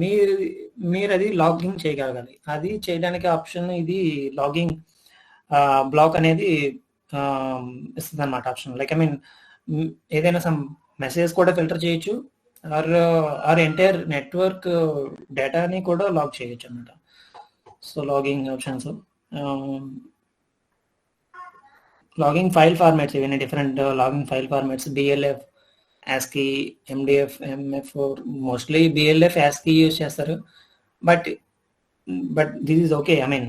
మీరు అది లాగింగ్ చేయగలగాలి. అది చేయడానికి ఆప్షన్ ఇది లాగింగ్ బ్లాక్ అనేది ఇస్తుంది అనమాట ఆప్షన్. లైక్ ఐ మీన్ ఏదైనా సమ్ మెసేజ్ కూడా ఫిల్టర్ చేయొచ్చు, ఆర్ ఎంటైర్ నెట్వర్క్ డేటాని కూడా లాగ్ చేయొచ్చు అనమాట. So logging options, logging file formats, ఇవన్నీ different logging file formats, BLF, ASCII, MDF, MF4, mostly BLF, ASCII use చేస్తారు. But this is okay. I mean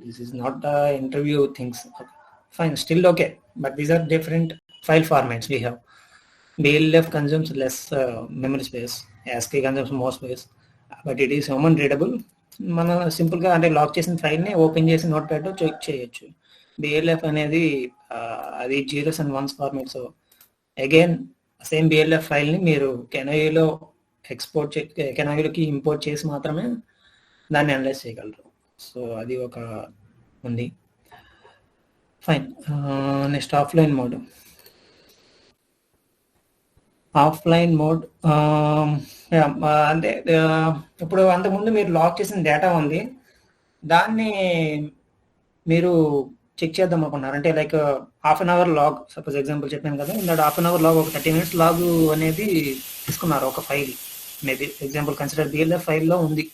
this is not the interview things. Fine, still okay, but these are different file formats we have. BLF consumes less memory space, ASCII consumes more space, but it is human readable. మనం సింపుల్గా అంటే lock చేసిన ఫైల్ని open చేసి note pad check చేయొచ్చు. BLF అనేది అది zeros and once format. So again same BLF ఫైల్ని మీరు కెనోయిలో కెనోయిలోకి ఇంపోర్ట్ చేసి మాత్రమే దాన్ని అనలైజ్ చేయగలరు. సో అది ఒక ఉంది. Fine, next offline mode. అంటే ఇప్పుడు అంతకుముందు మీరు లాక్ చేసిన డేటా ఉంది, దాన్ని మీరు చెక్ చేద్దాం అనుకున్నారు అంటే like half an hour log, suppose example చెప్పాను కదా, ఇందాక హాఫ్ అన్ అవర్ లాగ్, ఒక 30 minutes లాగ్ అనేది తీసుకున్నారు ఒక file. Maybe example consider BLF ఫైల్లో ఉంది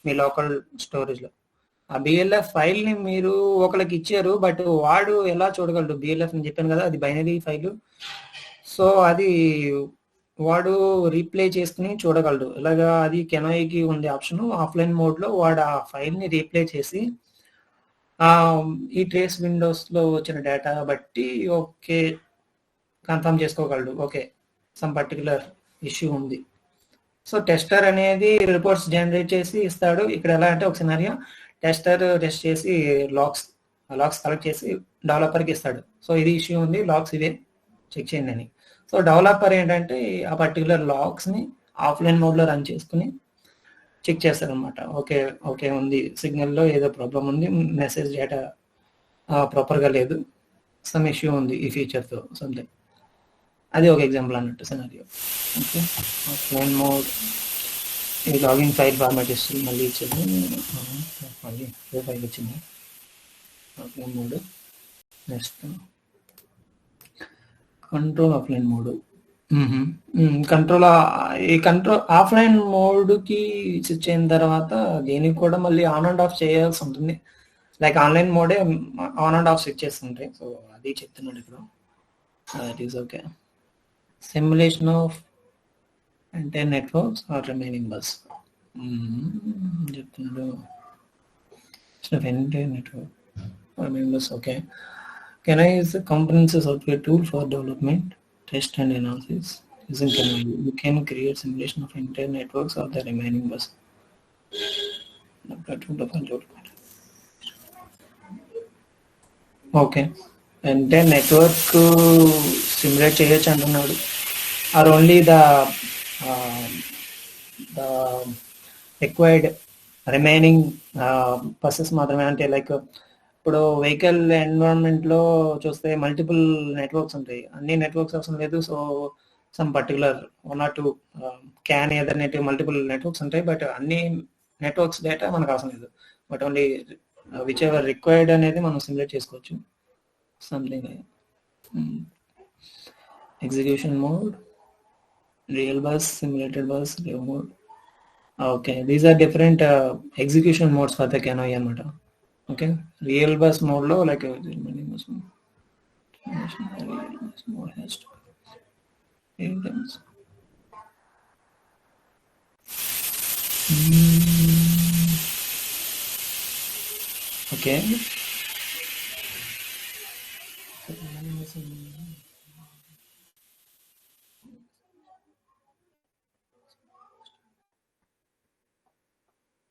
మీ లోకల్ స్టోరేజ్లో. ఆ BLF ఫైల్ని మీరు ఒకరికి ఇచ్చారు, బట్ వాడు ఎలా చూడగలడు? BLF అని చెప్పాను కదా, అది బైనరీ ఫైలు. సో అది వాడు రీప్లే చేసుకుని చూడగలడు. ఇలాగా అది కెనోయికి ఉంది ఆప్షన్. ఆఫ్లైన్ మోడ్లో వాడు ఆ ఫైల్ని రీప్లే చేసి ఈ ట్రేస్ విండోస్లో వచ్చిన డేటా బట్టి ఓకే కన్ఫర్మ్ చేసుకోగలడు, ఓకే సమ్ పర్టికులర్ ఇష్యూ ఉంది. సో టెస్టర్ అనేది రిపోర్ట్స్ జనరేట్ చేసి ఇస్తాడు. ఇక్కడ ఎలా అంటే ఒక సినారియో, టెస్టర్ టెస్ట్ చేసి లాగ్స్ కలెక్ట్ చేసి డెవలపర్కి ఇస్తాడు. సో ఇది ఇష్యూ ఉంది, లాగ్స్ ఇవే చెక్ చేయండి అని. సో డెవలపర్ ఏంటంటే ఆ పర్టికులర్ లాగ్స్ని ఆఫ్లైన్ మోడ్లో రన్ చేసుకుని చెక్ చేస్తారనమాట. ఓకే ఓకే ఉంది, సిగ్నల్లో ఏదో ప్రాబ్లం ఉంది, మెసేజ్ డేటా ప్రాపర్గా లేదు, సమ్ ఇష్యూ ఉంది ఈ ఫీచర్తో సంథింగ్. అది ఒక ఎగ్జాంపుల్ అన్నట్టు సినారియో. ఓకే, ఆఫ్లైన్ మోడ్ ఈ లాగిన్ ఫైల్ ఫార్మాట్ ఇస్తుంది, మళ్ళీ ఇచ్చింది, మళ్ళీ ఏ ఫైల్ వచ్చింది offline mode. Next control offline mode. Control ఈ కంట్రోల్ ఆఫ్లైన్ మోడ్కి స్విచ్ అయిన తర్వాత దీనికి కూడా మళ్ళీ ఆన్ అండ్ ఆఫ్ చేయాల్సి ఉంటుంది. లైక్ ఆన్లైన్ మోడే ఆన్ అండ్ ఆఫ్ స్విచ్ చేస్తుంటాయి. సో అది చెప్తున్నాడు ఇప్పుడు. That is okay. Simulation of entire networks or remaining bus చెప్తున్నాడు. Entire network remaining bus. Okay. Canai is a comprehensive software tool for development, test and analysis. Using Canai, you can create simulation of entire networks or the remaining bus. Okay. Entire network simulate చేయొచ్చు అంటున్నాడు. Or only the required remaining buses మాత్రమే, అంటే like ఇప్పుడు vehicle ఎన్విరాన్మెంట్లో చూస్తే multiple networks ఉంటాయి, అన్ని networks అవసరం లేదు. So some particular 1 or 2 CAN ethernet multiple networks ఉంటాయి, బట్ అన్ని నెట్వర్క్స్ డేటా మనకు అవసరం లేదు. But only whichever required అనేది మనం సిమ్యులేట్ చేసుకోవచ్చు. Something execution mode, real bus, simulated bus, real mode. Okay, these are different execution modes for the Canai అనమాట. Okay, real bus మోడ్లో like remaining bus mode has to okay.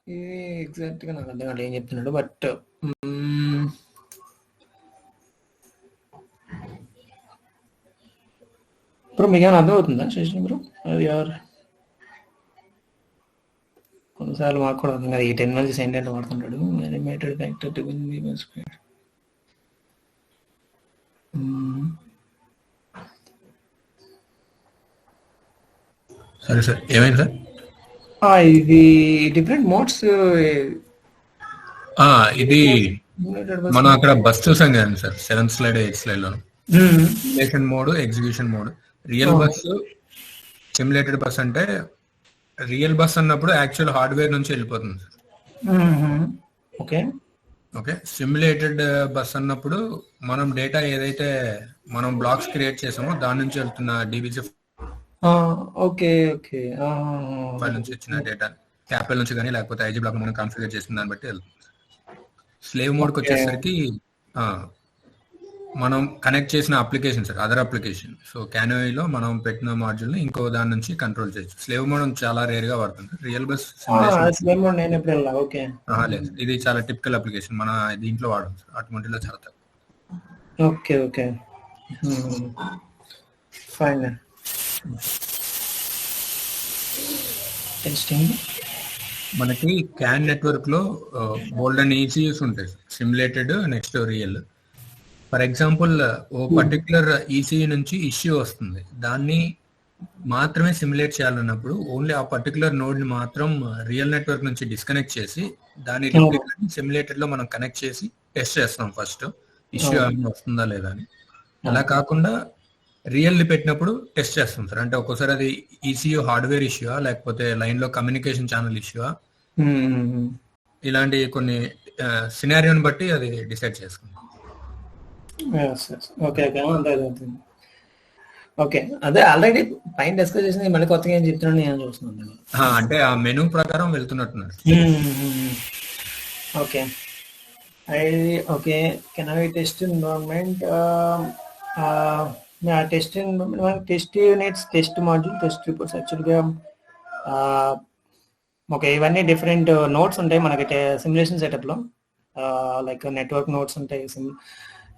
ఇది ఎగ్జాక్ట్గా నాకు అర్థం కాదు ఏం చెప్తున్నాడు, బట్ ఇప్పుడు మీకు ఏమైనా అర్థం అవుతుందా శేష్ బ్రో? అది ఎవరు కొన్నిసార్లు మాకు కూడా అర్థం కాదు. ఈ టెక్నాలజీ సెంటెంట్ వాడుతుంటాడు. Animated factor to win the square. సరే సార్, ఏమైంది సార్? ఇది డిఫరెంట్ మోడ్స్. ఇది మనం అక్కడ బస్ చూసాం కదండి sir, 7th slide 8th slide లో simulation mode, execution mode. Real bus, simulated bus అంటే రియల్ బస్ అన్నప్పుడు యాక్చువల్ హార్డ్వేర్ నుంచి వెళ్ళిపోతుంది sir. Okay okay. Simulated bus అన్నప్పుడు మనం డేటా ఏదైతే మనం బ్లాక్స్ క్రియేట్ చేసామో దాని నుంచి వెళ్తున్న డీబీసీ ఓకే ఓకే ఫైల్ నుంచి వచ్చిన డేటా క్యాపిటల్ నుంచి కానీ లేకపోతే ఐజీ బ్లాక్ మనం కాన్ఫిగర్ చేసిన దాన్ని బట్టి వెళ్తుంది. స్లేవ్ మోడ్కి వచ్చేసరికి మనం కనెక్ట్ చేసిన application sir, other application. So Canai మనం పెట్టిన మాడ్యూల్ ని ఇంకో దాని నుంచి కంట్రోల్ చేయొచ్చు. స్లేవ్ మోడ్ చాలా రేర్ గా వాడుతుంది. రియల్ బస్ లేదు, ఇది చాలా టిపికల్ అప్లికేషన్, మన దీంట్లో వాడడం సార్, ఆటోమేటిక్ లో చాలా తక్కువ. Okay okay fine. టెస్టింగ్ మనకి క్యాన్ నెట్వర్క్ లో గోల్డెన్ ECUs ఉంటాయి, simulated, next real. For example ఓ పర్టికులర్ ECU నుంచి ఇష్యూ వస్తుంది, దాన్ని మాత్రమే సిమ్యులేట్ చేయాలన్నప్పుడు ఓన్లీ ఆ పర్టికులర్ నోడ్ ని మాత్రం రియల్ నెట్వర్క్ నుంచి డిస్కనెక్ట్ చేసి దాని సిమ్యులేటెడ్ లో మనం కనెక్ట్ చేసి టెస్ట్ చేస్తాం ఫస్ట్, ఇష్యూ ఏమైనా వస్తుందా లేదా అని. అలా కాకుండా రియల్ ని పెట్టినప్పుడు టెస్ట్ చేస్తాం సార్. అంటే ఒక్కోసారి అది ECU హార్డ్వేర్ ఇష్యూవా లేకపోతే లైన్ లో కమ్యూనికేషన్ ఛానల్ ఇష్యూవా, ఇలాంటి కొన్ని సినారియోని బట్టి అది డిసైడ్ చేసుకుంటాం. ఓకే ఓకే, అదే ఆల్రెడీ పైన డిస్కస్ చేసింది, మళ్ళీ కొత్తగా ఏం చెప్తున్నాను నేను చూస్తున్నాను. అంటే ఆ మెనూ ప్రకారం వెళ్తున్నట్టున్నారు. Okay okay. Canai test environment, test test units, test module, test reports. యాక్చువల్గా ఓకే, ఇవన్నీ డిఫరెంట్ నోట్స్ ఉంటాయి మనకి సిమ్యులేషన్ సెటప్లో. లైక్ నెట్వర్క్ నోట్స్ ఉంటాయి,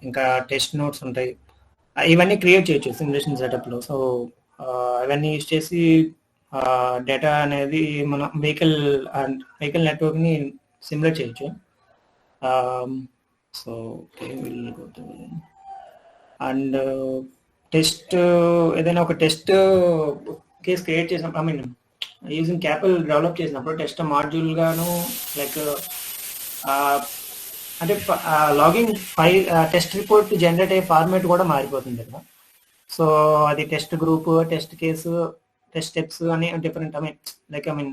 ఇంకా టెస్ట్ నోట్స్ ఉంటాయి. ఇవన్నీ క్రియేట్ చేయొచ్చు సిమ్యులేషన్ సెటప్లో. సో అవన్నీ యూజ్ చేసి డేటా అనేది మన వెహికల్ నెట్వర్క్ని సిమ్యులేట్ చేయొచ్చు. సో అండ్ టెస్ట్ ఏదైనా ఒక టెస్ట్ కేస్ క్రియేట్ చేసినప్పుడు, I mean using CAPL develop చేసినప్పుడు టెస్ట్ మాడ్యూల్ గాను లైక్ అంటే login file test report generate అయ్యే ఫార్మేట్ కూడా మారిపోతుంది కదా. సో అది test group, test case, test steps అని డిఫరెంట్. ఐ మీన్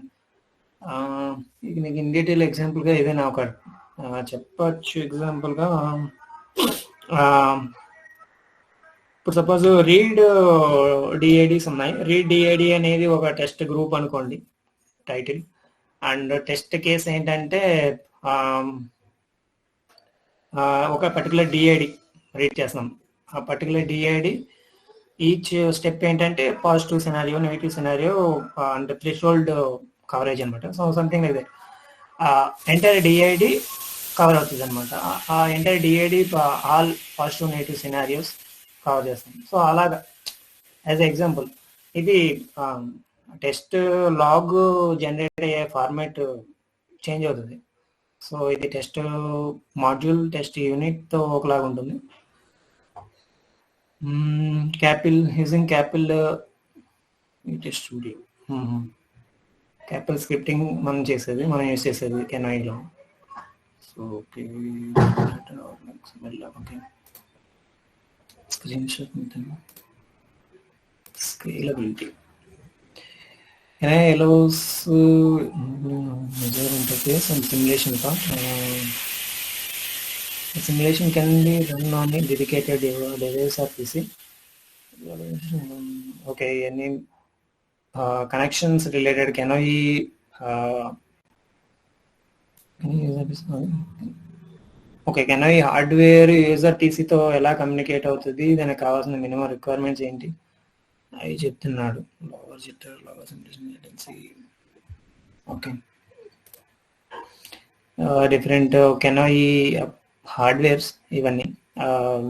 ఇది మీకు ఇన్ డీటెయిల్ ఎగ్జాంపుల్గా ఏదైనా ఒక చెప్పచ్చు. ఎగ్జాంపుల్గా ఇప్పుడు సపోజ్ రీడ్ డిఏడీస్ ఉన్నాయి. రీడ్ డిఏడి అనేది ఒక టెస్ట్ గ్రూప్ అనుకోండి టైటిల్. అండ్ టెస్ట్ కేస్ ఏంటంటే ఒక పర్టికులర్ డిఏడి రీడ్ చేస్తాం. ఆ పర్టికులర్ డిఏడి ఈచ్ స్టెప్ ఏంటంటే positive scenario, negative scenario and threshold coverage అనమాట. So something like that. Entire DID cover అవుతుంది అనమాట. ఆ entire DID all positive negative scenarios cover చేస్తాం. సో అలాగా యాజ్ ఎగ్జాంపుల్ ఇది టెస్ట్ లాగ్ జనరేట్ అయ్యే format change అవుతుంది. సో ఇది టెస్ట్ మాడ్యూల్, టెస్ట్ యూనిట్తో ఒకలాగా ఉంటుంది. క్యాపిల్ using CAPL test studio, CAPL scripting మనం యూజ్ చేసేది కెనాయిలో. So okay screenshot scalability allows measure interface and simulation part. Simulation can be run on a dedicated device or PC. Okay, any connections related CanoE okay CanoE hardware user టీసీతో ఎలా communicate అవుతుంది, దానికి కావాల్సిన minimum requirements ఏంటి అవి చెప్తున్నాడు. Okay different CanoE hardwares ఇవన్నీ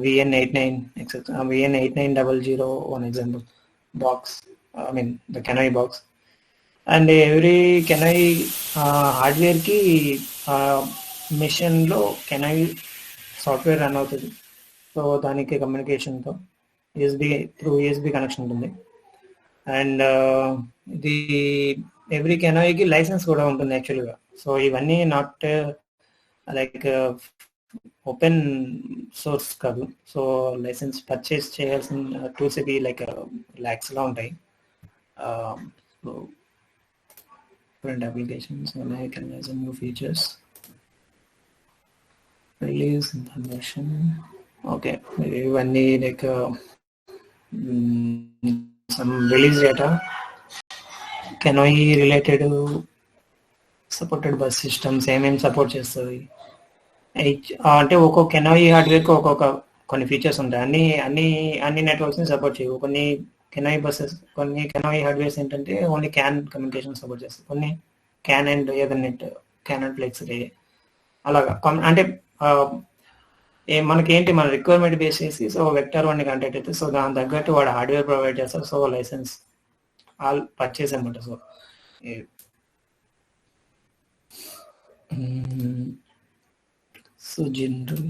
VN89 etcetera. VN8900 one example box, I mean the CanoE box. And every CanoE హార్డ్వేర్కి మిషన్లో CanoE సాఫ్ట్వేర్ రన్ అవుతుంది. సో దానికి కమ్యూనికేషన్తో త్రూ USB కనెక్షన్ ఉంటుంది. అండ్ ఇది ఎవ్రీ CanoEకి లైసెన్స్ కూడా ఉంటుంది యాక్చువల్గా. సో ఇవన్నీ నాట్ లైక్ ఓపెన్ సోర్స్ కాదు. సో లైసెన్స్ పర్చేస్ చేయాల్సిన టూల్స్ ఇవి లైక్ ల్యాక్స్లో ఉంటాయి. So different applications when I can use new features. Release information. Okay, ఇవన్నీ like some release data, CanoE related supported bus systems ఏమేమి support చేస్తుంది అంటే ఒక్కొక్క CanoE హార్డ్వేర్కి ఒక్కొక్క కొన్ని ఫీచర్స్ ఉంటాయి. అన్ని నెట్వర్క్స్ని సపోర్ట్ చేయవు. కొన్ని CanoE బస్సెస్, కొన్ని CanoE హార్డ్వేర్స్ ఏంటంటే ఓన్లీ CAN కమ్యూనికేషన్ సపోర్ట్ చేస్తాయి. కొన్ని CAN and Ethernet, CAN and FlexRay అలాగా. అంటే మనకేంటి మన రిక్వైర్మెంట్ బేస్ చేసి సో వెక్టర్ వాడిని కాంటాక్ట్ అయితే సో దాని తగ్గట్టు వాడు హార్డ్వేర్ ప్రొవైడ్ చేస్తారు. సో లైసెన్స్ ఆల్ పర్చేస్ అనమాట. So general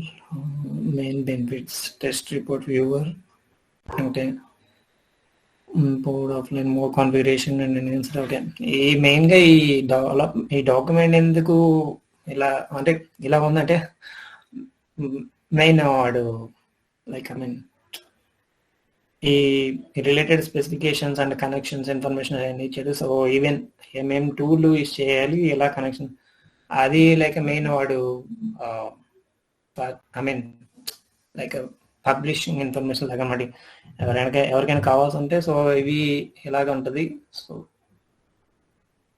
main benefits test report viewer అంటే import offline mode configuration and okay. ఈ మెయిన్గా ఈ డాక్యుమెంట్ ఎందుకు ఇలా ఉందంటే మెయిన్ వాడు లైక్ ఈ related specifications and connections information అవన్నీ ఇచ్చాడు. సో ఈవెన్ ఏమేం టూల్ యూజ్ చేయాలి, ఎలా కనెక్షన్, అది లైక్ మెయిన్ వాడు లైక్ పబ్లిషింగ్ ఇన్ఫర్మేషన్ లాగా అన్నమాట. ఎవరికైనా కావాల్సి ఉంటే సో ఇవి ఎలాగ ఉంటుంది.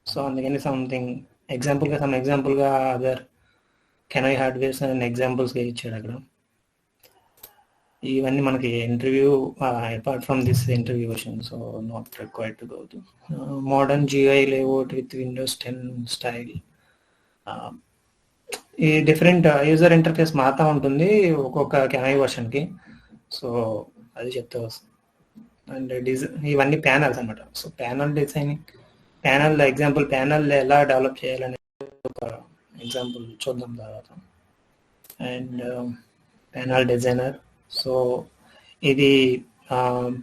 సో అందుకని ఎగ్జాంపుల్గా అదర్ CanoE హార్డ్వేర్స్ అండ్ ఎగ్జాంపుల్స్గా ఇచ్చాడు అక్కడ. ఇవన్నీ మనకి interview apart from this interview version, so not required to go to modern GUI layout with Windows 10 style. ఈ డిఫరెంట్ యూజర్ ఇంటర్ఫేస్ మారుతూ ఉంటుంది ఒక్కొక్క CanoE వర్షన్కి. సో అది చెప్తా వస్తుంది. అండ్ ఇవన్నీ ప్యానల్స్ అనమాట. So panel designing panel example panel ఎలా డెవలప్ చేయాలనే ఒక ఎగ్జాంపుల్ చూద్దాం తర్వాత. And panel designer. సో ఇది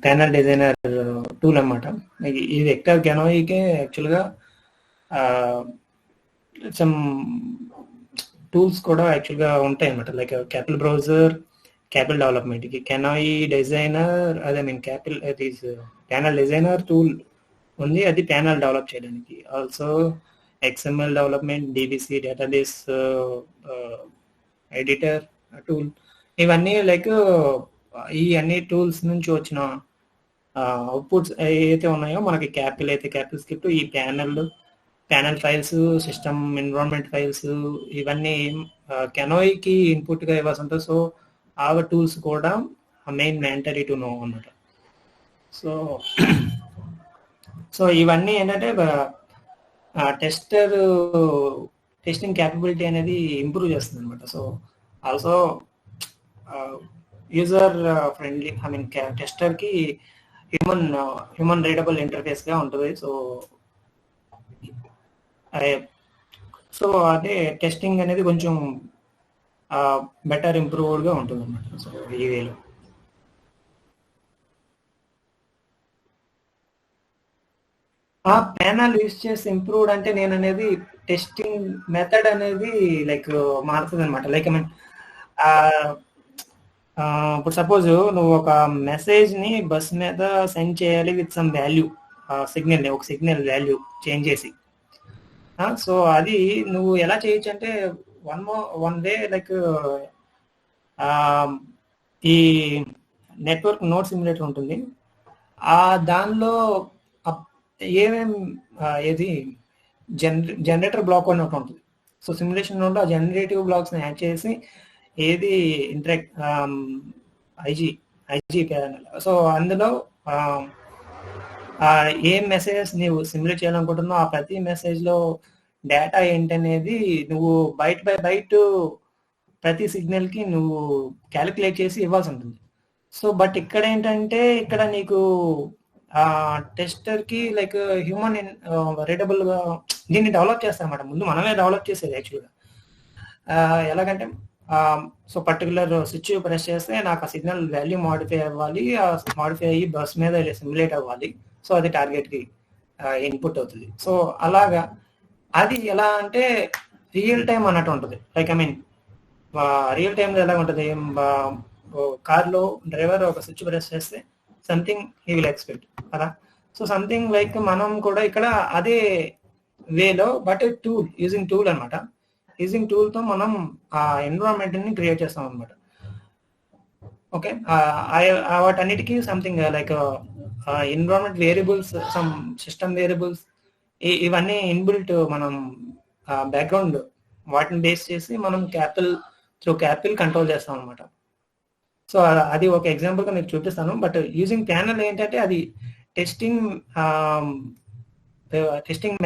ప్యానల్ డిజైనర్ టూల్ అన్నమాట. ఈ వెక్టర్ కెనోయికే యాక్చువల్గా సమ్ టూల్స్ కూడా యాక్చువల్గా ఉంటాయి అన్నమాట. లైక్ క్యాపిల్ బ్రౌజర్, క్యాపిల్ డెవలప్మెంట్కి కెనోయి డిజైనర్, అదే మీన్ క్యాపిల్ అది ప్యానల్ డిజైనర్ టూల్ ఉంది, అది ప్యానల్ డెవలప్ చేయడానికి. Also XML development, DBC database editor tool, ఇవన్నీ లైక్ ఈ అన్ని టూల్స్ నుంచి వచ్చిన అవుట్పుట్స్ ఏవైతే ఉన్నాయో మనకి క్యాపిల్ అయితే క్యాపిల్ స్క్రిప్ట్, ఈ panel files, system environment files, ఇవన్నీ కెనోయికి ఇన్పుట్గా ఇవ్వాల్సి ఉంటుంది. సో ఆ టూల్స్ కూడా మెయిన్ మ్యాండటరీ టు నో అన్నమాట. సో ఇవన్నీ ఏంటంటే టెస్టింగ్ క్యాపబిలిటీ అనేది ఇంప్రూవ్ చేస్తుంది అనమాట. So also user friendly, I mean టెస్టర్కి హ్యూమన్ రీడబుల్ ఇంటర్ఫేస్గా ఉంటుంది. సో అదే టెస్టింగ్ అనేది కొంచెం బెటర్ ఇంప్రూవ్డ్గా ఉంటుంది అనమాట. సో ఈ వేలో ఆ ప్యానల్ యూజ్ చేసి ఇంప్రూవ్డ్ అంటే నేను అనేది టెస్టింగ్ మెథడ్ అనేది లైక్ మారుతుంది అనమాట. లైక్ ఐ మీన్ ఇప్పుడు సపోజ్ నువ్వు ఒక మెసేజ్ని బస్ మీద సెండ్ చేయాలి విత్ సమ్ వాల్యూ, ఒక సిగ్నల్ వాల్యూ చేంజ్ చేసి. సో అది నువ్వు ఎలా చేయొచ్చు అంటే వన్ వే లైక్ ఈ నెట్వర్క్ నోడ్ సిమ్యులేటర్ ఉంటుంది, దానిలో ఏది జనరేటర్ బ్లాక్ అని ఒకటి ఉంటుంది. సో సిమ్యులేషన్ నోడ్లో ఆ జనరేటివ్ బ్లాక్స్ని యాడ్ చేసి ఏది ఐజీ ప్యానల్. సో అందులో ఏ మెసేజెస్ నువ్వు సిమ్యులేట్ చేయాలనుకుంటున్నావు, ఆ ప్రతి మెసేజ్లో డేటా ఏంటనేది నువ్వు బైట్ బై బైట్ ప్రతి సిగ్నల్కి నువ్వు క్యాలిక్యులేట్ చేసి ఇవ్వాల్సి ఉంటుంది. సో బట్ ఇక్కడ ఏంటంటే ఇక్కడ నీకు టెస్టర్కి లైక్ హ్యూమన్ రీడబుల్గా దీన్ని డెవలప్ చేస్తారన్నమాట. ముందు మనమే డెవలప్ చేసేది యాక్చువల్గా. ఎలాగంటే సో పర్టికులర్ స్విచ్ ప్రెస్ చేస్తే నాకు ఆ సిగ్నల్ వాల్యూ మాడిఫై అవ్వాలి, మాడిఫై అయ్యి బస్ మీద సిమ్యులేట్ అవ్వాలి. సో అది టార్గెట్కి ఇన్పుట్ అవుతుంది. సో అలాగా అది ఎలా అంటే రియల్ టైం అన్నట్టు ఉంటుంది. లైక్ ఐ మీన్ రియల్ టైంలో ఎలా ఉంటుంది, కార్లో డ్రైవర్ ఒక స్విచ్ ప్రెస్ చేస్తే సంథింగ్ హీ విల్ ఎక్స్పెక్ట్ కదా. సో సంథింగ్ లైక్ మనం కూడా ఇక్కడ అదే వేలో బట్ యూజింగ్ టూల్ అనమాట. యూజింగ్ టూల్తో మనం ఆ ఎన్విరాన్మెంట్ని క్రియేట్ చేస్తాం అనమాట. ఓకే, వాటన్నిటికీ something like environment variables, some system variables, ఇవన్నీ ఇన్బిల్ట్ మనం బ్యాక్గ్రౌండ్ వాటిని బేస్ చేసి మనం క్యాపిల్ కంట్రోల్ చేస్తాం అనమాట. సో అది ఒక ఎగ్జాంపుల్గా మీకు చూపిస్తాను. బట్ యూజింగ్ ప్యానల్ ఏంటంటే అది టెస్టింగ్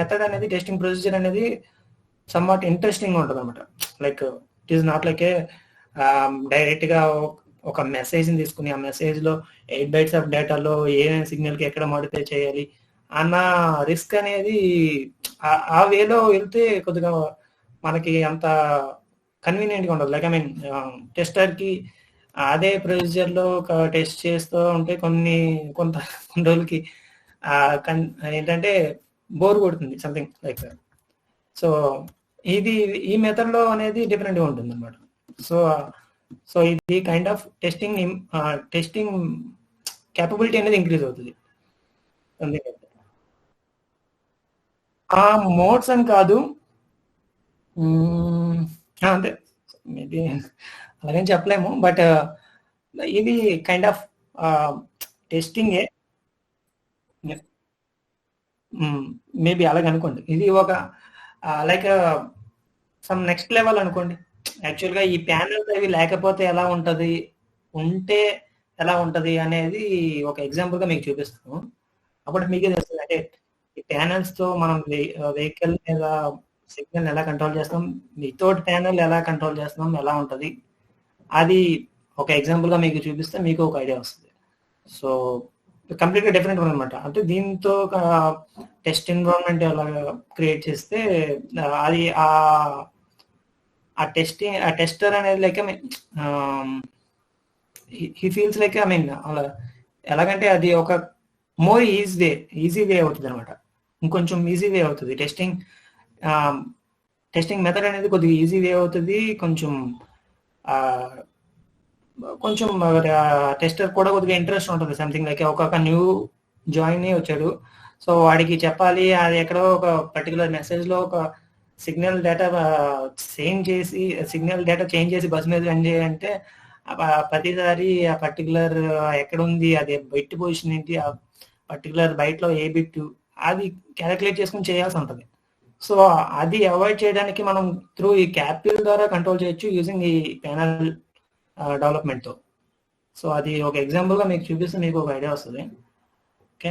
మెథడ్ అనేది, టెస్టింగ్ ప్రొసీజర్ అనేది సమ్వాట్ ఇంట్రెస్టింగ్ ఉంటుంది అనమాట. Like it is not like డైరెక్ట్గా ఒక మెసేజ్ని తీసుకుని ఆ మెసేజ్లో 8 bytes ఆఫ్ డేటాలో ఏ సిగ్నల్కి ఎక్కడ మాడిఫై చేయాలి అన్న రిస్క్ అనేది ఆ వేలో వెళ్తే కొద్దిగా మనకి అంత కన్వీనియంట్గా ఉండదు. లైక్ ఐ మీన్ టెస్టర్కి అదే ప్రొసీజర్లో టెస్ట్ చేస్తూ ఉంటే కొన్ని రోజులకి ఏంటంటే బోర్ కొడుతుంది సంథింగ్ లైక్. సో ఈ మెథడ్లో అనేది డిఫరెంట్గా ఉంటుంది అనమాట. సో ఇది కైండ్ ఆఫ్ టెస్టింగ్ క్యాపబిలిటీ అనేది ఇంక్రీజ్ అవుతుంది. మోడ్స్ అని కాదు, అంతే, మేబీ అలాగని చెప్పలేము. బట్ ఇది కైండ్ ఆఫ్ టెస్టింగే, మేబీ అలాగ అనుకోండి. ఇది ఒక లైక్ సమ్ నెక్స్ట్ లెవెల్ అనుకోండి. యాక్చువల్గా ఈ ప్యానల్స్ అవి లేకపోతే ఎలా ఉంటుంది, ఉంటే ఎలా ఉంటుంది అనేది ఒక ఎగ్జాంపుల్గా మీకు చూపిస్తాను. అప్పుడు మీకే తెలుస్తుంది అంటే ఈ ప్యానల్స్తో మనం వెహికల్ మీద సిగ్నల్ ఎలా కంట్రోల్ చేస్తాం, వితౌట్ ప్యానల్ ఎలా కంట్రోల్ చేస్తాం, ఎలా ఉంటుంది, అది ఒక ఎగ్జాంపుల్గా మీకు చూపిస్తే మీకు ఒక ఐడియా వస్తుంది. సో కంప్లీట్గా డిఫరెంట్ అనమాట. అంటే దీంతో ఒక టెస్ట్ ఎన్విరాన్మెంట్ అలా క్రియేట్ చేస్తే అది ఆ టెస్టర్ అనేది like I mean he feels like I mean అలా ఎలాగంటే అది ఒక మోర్ ఈజీ వే అవుతుంది అనమాట. ఇంకొంచెం ఈజీ వే అవుతుంది టెస్టింగ్ మెథడ్ అనేది కొద్దిగా ఈజీ వే అవుతుంది. కొంచెం టెస్టర్ కూడా కొద్దిగా ఇంట్రెస్ట్ ఉంటుంది. సంథింగ్ లైక్ ఒక న్యూ జాయిన్ వచ్చాడు, సో వాడికి చెప్పాలి అది ఎక్కడో ఒక పర్టికులర్ మెసేజ్లో ఒక సిగ్నల్ డేటా చేంజ్ చేసి బస్ మీద రన్ చేయాలంటే ప్రతిసారి ఆ పర్టికులర్ ఎక్కడ ఉంది, అది బైట్ పొజిషన్ ఏంటి, ఆ పర్టికులర్ బైట్లో ఏ బిట్ అది క్యాలిక్యులేట్ చేసుకుని చేయాల్సి ఉంటుంది. సో అది అవాయిడ్ చేయడానికి మనం త్రూ ఈ క్యాపిల్ ద్వారా కంట్రోల్ చేయొచ్చు యూజింగ్ ఈ ప్యానల్ డెవలప్మెంట్తో. సో అది ఒక ఎగ్జాంపుల్గా మీకు చూపిస్తే మీకు ఒక ఐడియా వస్తుంది. ఓకే,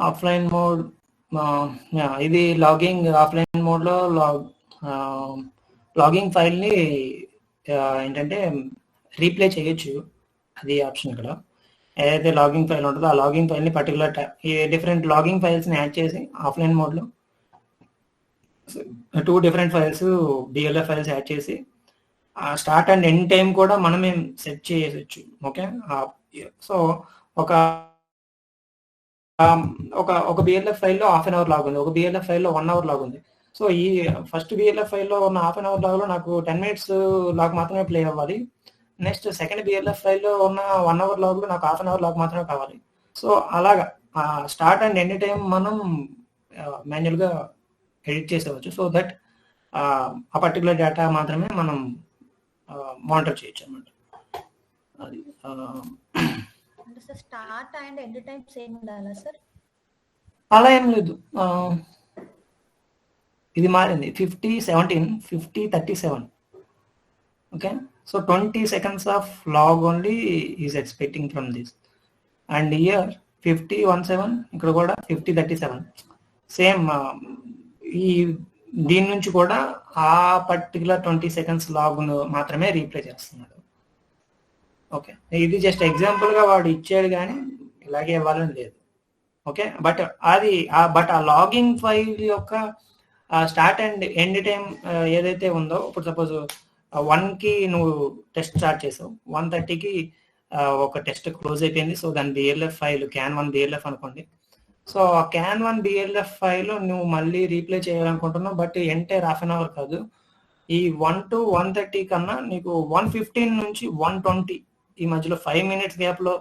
ఆఫ్లైన్ మోడ్ ఇది లాగింగ్. ఆఫ్లైన్ మోడ్లో లాగింగ్ ఫైల్ని ఏంటంటే రీప్లే చేయొచ్చు, అది ఆప్షన్. ఇక్కడ ఏదైతే లాగింగ్ ఫైల్ ఉంటుందో ఆ లాగింగ్ ఫైల్ని పర్టికులర్ డిఫరెంట్ లాగింగ్ ఫైల్స్ని యాడ్ చేసి ఆఫ్లైన్ మోడ్లో 2 different files DLF files add చేసి స్టార్ట్ అండ్ ఎండ్ టైం కూడా మనమే సెట్ చేయవచ్చు. ఓకే, సో ఒక ఒక బిఎల్ఎఫ్ ఫైల్లో హాఫ్ అన్ అవర్ లాగ్ ఉంది, ఒక బిఎల్ఎఫ్ ఫైల్లో 1 అవర్ లాగ్ ఉంది. సో ఈ ఫస్ట్ బిఎల్ఎఫ్ ఫైల్లో ఉన్న హాఫ్ అన్ అవర్ లాగ్లో నాకు 10 minutes లాగ్ మాత్రమే ప్లే అవ్వాలి. నెక్స్ట్ సెకండ్ బిఎల్ఎఫ్ ఫైల్లో ఉన్న 1 అవర్ లాగ్లో నాకు హాఫ్ అన్ అవర్ లాగ్ మాత్రమే కావాలి. సో అలాగా స్టార్ట్ అండ్ ఎండ్ టైం మనం మాన్యువల్గా ఎడిట్ చేసేవచ్చు. సో దట్ ఆ పర్టికులర్ డేటా మాత్రమే మనం మానిటర్ చేయొచ్చు అన్నమాట. అది start and end time same ఉండాలా సార్? అలా ఏం లేదు, ఇది మారింది 50-17 50-37. Okay, so 20 seconds of log only is expecting from this. And here 50-17, ఇక్కడ కూడా 50-37 సేమ్. ఈ దీని నుంచి కూడా ఆ పర్టికులర్ 20 seconds లాగ్ను మాత్రమే రీప్లే చేస్తున్నాడు. ఓకే, ఇది జస్ట్ ఎగ్జాంపుల్గా వాడు ఇచ్చాడు కానీ ఇలాగే ఇవ్వాలని లేదు. ఓకే, బట్ ఆ లాగింగ్ ఫైల్ యొక్క స్టార్ట్ అండ్ ఎండ్ టైం ఏదైతే ఉందో, ఇప్పుడు సపోజ్ 1కి నువ్వు టెస్ట్ స్టార్ట్ చేసావు, 1:30కి ఒక టెస్ట్ క్లోజ్ అయిపోయింది. సో దాని బిఎల్ఎఫ్ ఫైల్ CAN1 బిఎల్ఎఫ్ అనుకోండి. సో ఆ CAN1 బిఎల్ఎఫ్ ఫైల్ నువ్వు మళ్ళీ రీప్లే చేయాలనుకుంటున్నావు, but entire half an hour కాదు. ఈ 1 to 1:30 కన్నా నీకు 1:15 నుంచి 1:20 ఈ మధ్యలో 5 minutes గ్యాప్లో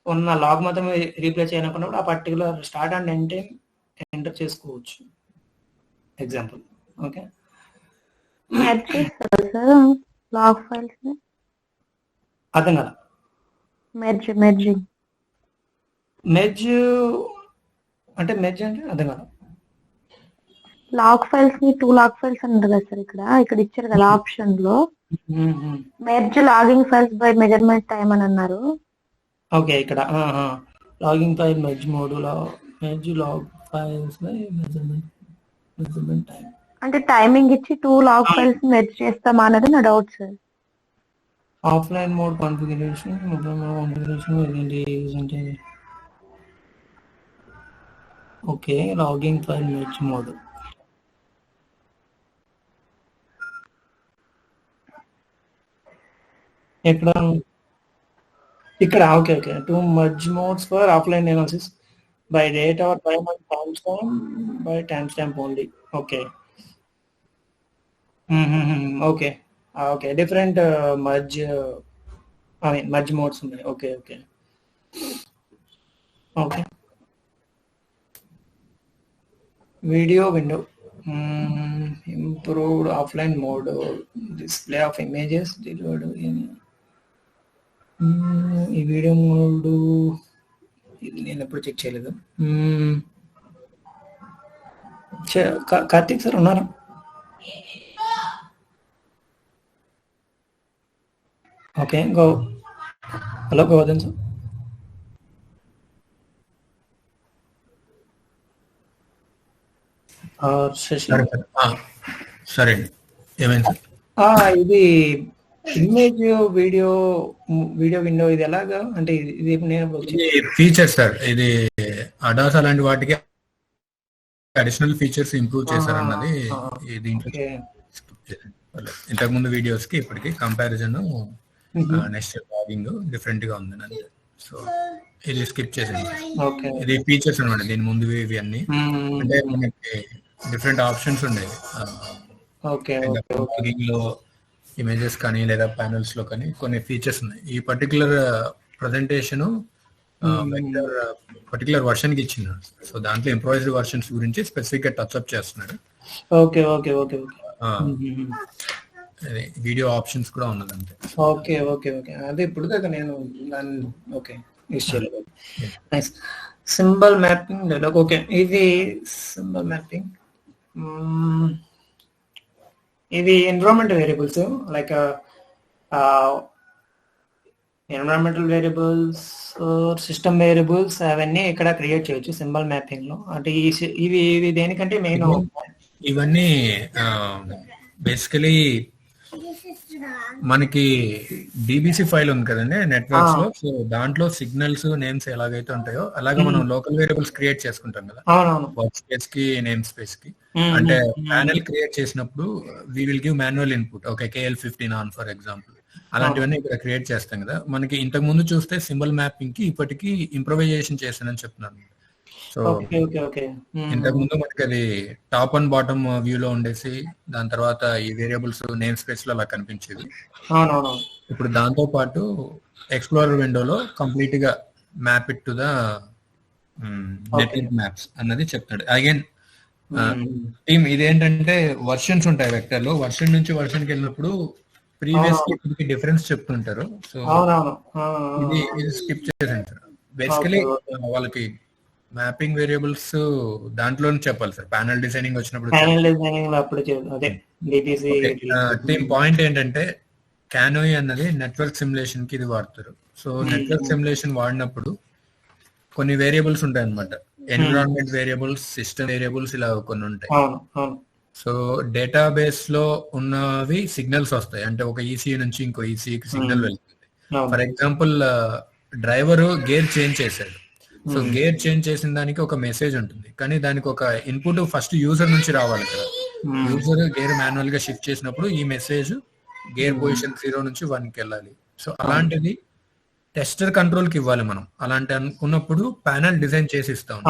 ఉన్న లాగ్ మాత్రమే రీప్లే చేయాలనుకున్నప్పుడు ఆ particular start and end time enter చేసుకోవచ్చు. ఎగ్జాంపుల్. ఓకే, లాగ్ ఫైల్స్ అర్థం కదా? మెర్జ్ అంటే అర్థం కదా? లాగ్ ఫైల్స్ ని 2 లాగ్ ఫైల్స్ అంటారు కదా సార్. ఇక్కడ ఇచ్చారు కదా ఆప్షన్ లో merge logging files by measurement time అని అన్నారు. ఓకే, ఇక్కడ logging file merge mode merge log files by measurement time అంటే టైమింగ్ ఇచ్చి 2 లాగ్ ఫైల్స్ మెర్జ్ చేస్తామా అనేది నా doubt sir. Offline mode configuration ఏంటి? Okay, logging file merge mode ఇక్కడ okay. 2 merge modes for offline analysis by date or time and timestamp by timestamp only. Okay. Okay. Okay. Different merge modes. Okay. Video window. Improved offline mode. Display of images delivered in ఈ video mode నేను ఎప్పుడు check చేయలేదు. Karthik sir ఉన్నారా? Okay, hello Govardhan sir. సరే, ఏమైంది? ఇది image video window ఇది ఎలాగా అంటే ఇది నేను ఫీచర్ సార్, ఇది అడాస్ అలాంటి వాటికి అడిషనల్ ఫీచర్స్ ఇంప్రూవ్ చేశారన్నది దీంట్లో ఇంతకు ముందు వీడియోస్ కి ఇప్పటికి కంపారిజన్ నెక్స్ట్ లాగింగ్ డిఫరెంట్ గా ఉంది అంతే. సో ఇది స్కిప్ చేసింది. ఇది ఫీచర్స్ అనమాట దీని ముందు ఇవి అన్ని. అంటే మనకి డిఫరెంట్ ఆప్షన్స్ ఉండేవి లో ఇమేజెస్ కానీ లేదా ప్యానల్స్ లో కానీ కొన్ని ఫీచర్స్ ఉన్నాయి. ఈ పర్టికులర్ ప్రజెంటేషన్ పర్టికులర్ వర్షన్ కి ఇచ్చినాడు. సో దాంట్లో ఇంప్రూవైజ్డ్ వర్షన్స్ గురించి స్పెసిఫిక్ గా టచ్ అప్ చేస్తున్నాడు. Okay okay okay video options కూడా ఉన్నది అంతే. ఓకే ఓకే ఓకే అదే ఇప్పుడు దాకా నేను ఓకే యూస్ చేయలేదు. Nice. Symbol mapping dialogue. Okay ఇది సింబల్ మ్యాపింగ్, ఇది environmental variables like environmental variables, system variables అవన్నీ ఇక్కడ క్రియేట్ చేయొచ్చు సింబల్ మ్యాపింగ్ లో. అంటే ఇవి దేనికంటే మెయిన్ ఇవన్నీ బేసికలీ మనకి డిబిసి ఫైల్ ఉంది కదండి నెట్వర్క్స్ లో. సో దాంట్లో సిగ్నల్స్ నేమ్స్ ఎలాగైతే ఉంటాయో అలాగే మనం లోకల్ వేరియబుల్స్ క్రియేట్ చేసుకుంటాం కదా వర్క్ స్పేస్ కి నేమ్ స్పేస్ కి. అంటే ప్యానెల్ క్రియేట్ చేసినప్పుడు we will give manual input. Okay KL15 on for example, అలాంటివన్నీ ఇక్కడ క్రియేట్ చేస్తాం కదా. మనకి ఇంతకు ముందు చూస్తే సింబల్ మ్యాపింగ్ కి ఇప్పటికీ ఇంప్రొవైజేషన్ చేశానని చెప్తున్నాను. సో ఇంతకు ముందు మనకి అది టాప్ అండ్ బాటమ్ వ్యూ లో ఉండేసి దాని తర్వాత ఈ వేరియబుల్స్ నేమ్ స్పేస్ లో అలా కనిపించేది. ఇప్పుడు దాంతో పాటు ఎక్స్ప్లోరర్ విండోలో కంప్లీట్ గా map it to the network maps అన్నది చెప్తాడు. అగైన్ టీమ్ ఇదేంటంటే వర్షన్స్ ఉంటాయి వెక్టర్ లో, వర్షన్ నుంచి వర్షన్ కి వెళ్ళినప్పుడు ప్రీవియస్ కి డిఫరెన్స్ చెప్తుంటారు. సో ఇది స్కిప్ చేసేంటారు. బేసికలీ వాళ్ళకి మ్యాపింగ్ వేరియబుల్స్ దాంట్లో చెప్పాలి సార్. ప్యానల్ డిజైనింగ్ వచ్చినప్పుడు పాయింట్ ఏంటంటే క్యానోయి అన్నది నెట్వర్క్ సిమ్యులేషన్ కి ఇది వాడతారు. సో నెట్వర్క్ సిమ్యులేషన్ వాడినప్పుడు కొన్ని వేరియబుల్స్ ఉంటాయి అన్నమాట. ఎన్విరాన్మెంట్ వేరియబుల్స్, సిస్టమ్ వేరియబుల్స్ ఇలా కొన్ని ఉంటాయి. సో డేటాబేస్ లో ఉన్నవి సిగ్నల్స్ వస్తాయి. అంటే ఒక ఈసీఈ నుంచి ఇంకో ఈసీఈకి సిగ్నల్ వెళ్తుంది. For example driver gear change చేశాడు. సో గేర్ చేంజ్ చేసిన దానికి ఒక మెసేజ్ ఉంటుంది, కానీ దానికి ఒక ఇన్పుట్ ఫస్ట్ యూజర్ నుంచి రావాలి కదా. యూజర్ గేర్ మాన్యువల్ గా షిఫ్ట్ చేసినప్పుడు ఈ మెసేజ్ గేర్ పొజిషన్ 0 నుంచి 1 కి వెళ్ళాలి. సో అలాంటిది టెస్టర్ కంట్రోల్ కి ఇవ్వాలి మనం. అలాంటి అనుకున్నప్పుడు ప్యానల్ డిజైన్ చేసి ఇస్తాం.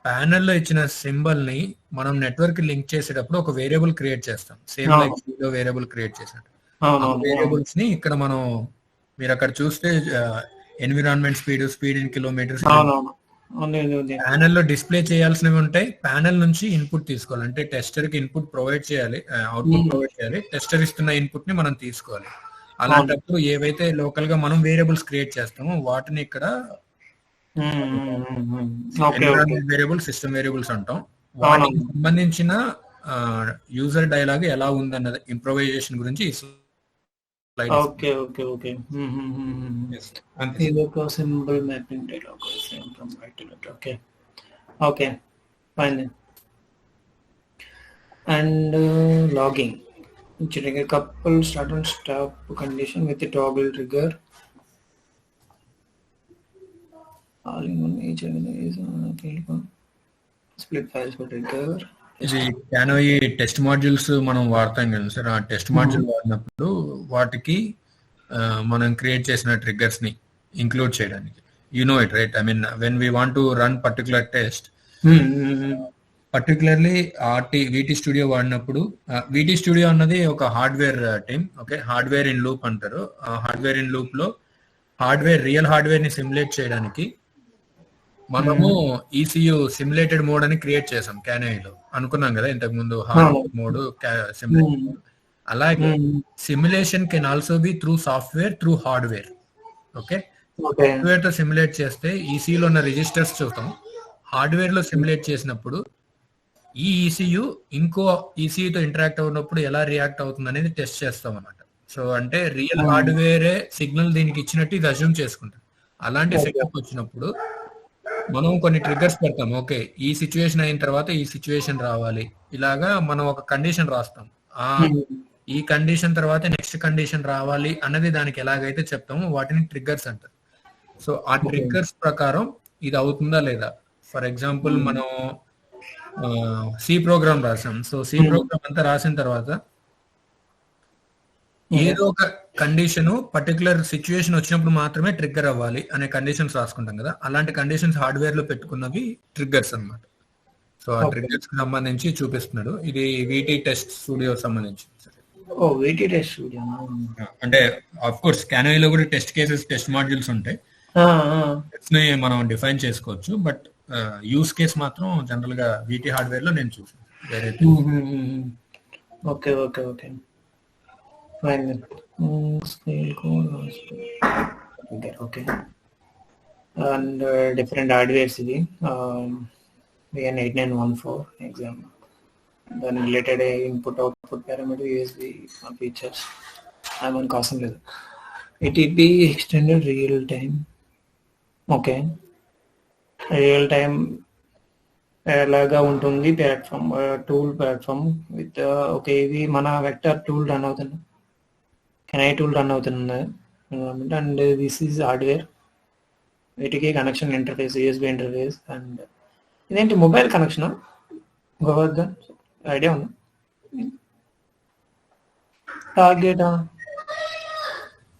ప్యానల్ లో ఇచ్చిన సింబల్ ని మనం నెట్వర్క్ లింక్ చేసేటప్పుడు ఒక వేరియబుల్ క్రియేట్ చేస్తాం. సేమ్ లైక్ వేరియబుల్ క్రియేట్ చేసినట్టు వేరియబుల్స్ ని ఇక్కడ మనం మీరు అక్కడ చూస్తే environment speed in kilometres panel లో డిస్ప్లే చేయాల్సినవి ఉంటాయి. ప్యానెల్ నుంచి ఇన్పుట్ తీసుకోవాలి. అంటే టెస్టర్ కి ఇన్పుట్ ప్రొవైడ్ చేయాలి, అవుట్పుట్ ప్రొవైడ్ చేయాలి. టెస్టర్ ఇస్తున్న ఇన్పుట్ ని మనం తీసుకోవాలి. అలాంటప్పుడు ఏవైతే లోకల్ గా మనం వేరియబుల్స్ క్రియేట్ చేస్తామో వాటిని ఇక్కడ వేరియబుల్స్, సిస్టమ్ వేరియబుల్స్ అంటాం. వాటికి సంబంధించిన యూజర్ డైలాగ్ ఎలా ఉందన్నది ఇంప్రొవైజేషన్ గురించి ఓకే ఓకే ఓకే ఇది ఒక symbol mapping dialogue same from right to left. Okay okay fine. And logging trigger couple start and stop condition with the toggle trigger. All in one each and is split files for trigger. ఇది క్యానోయి test modules మనం వాడతాం కదా sir. ఆ test module వాడినప్పుడు వాటికి మనం create చేసిన triggers ని ఇంక్లూడ్ చేయడానికి, you know it right. I mean when we want to run particular test, particularly వీటీ studio వాడినప్పుడు, వీటీ స్టూడియో అన్నది ఒక hardware team. Okay, hardware in loop అంటారు. హార్డ్వేర్ ఇన్ లూప్ లో రియల్ హార్డ్వేర్ ని సిమ్యులేట్ చేయడానికి మనము ఈసీయూ సిమ్యులేటెడ్ మోడ్ అని create చేసాం క్యానోయిలో. అనుకున్నాం కదా ఇంతకు ముందు హార్డ్వేర్ మోడ్, సిమ్యులేటెడ్ మోడ్. అలాగే simulation can also be through software, through hardware. Okay, software తో సిమ్యులేట్ చేస్తే ఈసీయూలో ఉన్న రిజిస్టర్స్ చూస్తాం. హార్డ్వేర్ లో సిమ్యులేట్ చేసినప్పుడు ఈ ఈసీయూ ఇంకో ఈసీయూతో ఇంటరాక్ట్ అవుతున్నప్పుడు ఎలా రియాక్ట్ అవుతుంది అనేది టెస్ట్ చేస్తాం అన్నమాట. సో అంటే రియల్ హార్డ్వేరే సిగ్నల్ దీనికి ఇచ్చినట్టు ఇది అజ్యూమ్ చేసుకుంటాం. అలాంటి సెటప్ వచ్చినప్పుడు మనం కొన్ని ట్రిగ్గర్స్ పెడతాం. ఓకే, ఈ సిచ్యువేషన్ అయిన తర్వాత ఈ సిచ్యువేషన్ రావాలి, ఇలాగా మనం ఒక కండిషన్ రాస్తాం. ఈ కండిషన్ తర్వాత నెక్స్ట్ కండిషన్ రావాలి అన్నది దానికి ఎలాగైతే చెప్తామో వాటిని ట్రిగ్గర్స్ అంటారు. సో ఆ ట్రిగ్గర్స్ ప్రకారం ఇది అవుతుందా లేదా. ఫర్ ఎగ్జాంపుల్ మనం సి ప్రోగ్రామ్ రాసాం. సో సి ప్రోగ్రామ్ అంతా రాసిన తర్వాత ఏదో ఒక కండిషన్ పర్టికులర్ సిచ్యువేషన్ వచ్చినప్పుడు మాత్రమే ట్రిగ్గర్ అవ్వాలి అనే కండిషన్స్ రాసుకుంటాం కదా, అలాంటి కండిషన్స్ హార్డ్వేర్ లో పెట్టుకున్నవి ట్రిగ్గర్స్ అన్నమాట. సో ఆ ట్రిగ్గర్స్ కి సంబంధించి చూపిస్తున్నాడు. ఇది వీటీ టెస్ట్ స్టూడియో సంబంధించి. వీటీ టెస్ట్ స్టూడియో అంటే ఆఫ్ కోర్స్ క్యానోయిలో కూడా టెస్ట్ కేసెస్, టెస్ట్ మాడ్యూల్స్ ఉంటాయి, మనం డిఫైన్ చేసుకోవచ్చు. బట్ యూస్ కేస్ మాత్రం జనరల్ గా వీటీ హార్డ్వేర్ లో నేను చూసాను. Okay okay okay fine. Scale code okay. And different hardwares ఇది VN8914 ఎగ్జామ్. దాని related input output parameter USB features మనకు అవసరం లేదు. ATP extended real time. Okay, real time ఎలాగా ఉంటుంది platform, tool platform with okay. ఇది మన వెక్టర్ టూల్ రన్ అవుతుంది, కెనై టూల్ రన్ అవుతుంది. And this is hardware. వీటికి connection interface USB interface. And ఇదేంటి మొబైల్ కనెక్షన్ గోవర్ధన్ ఐడియా ఉందా?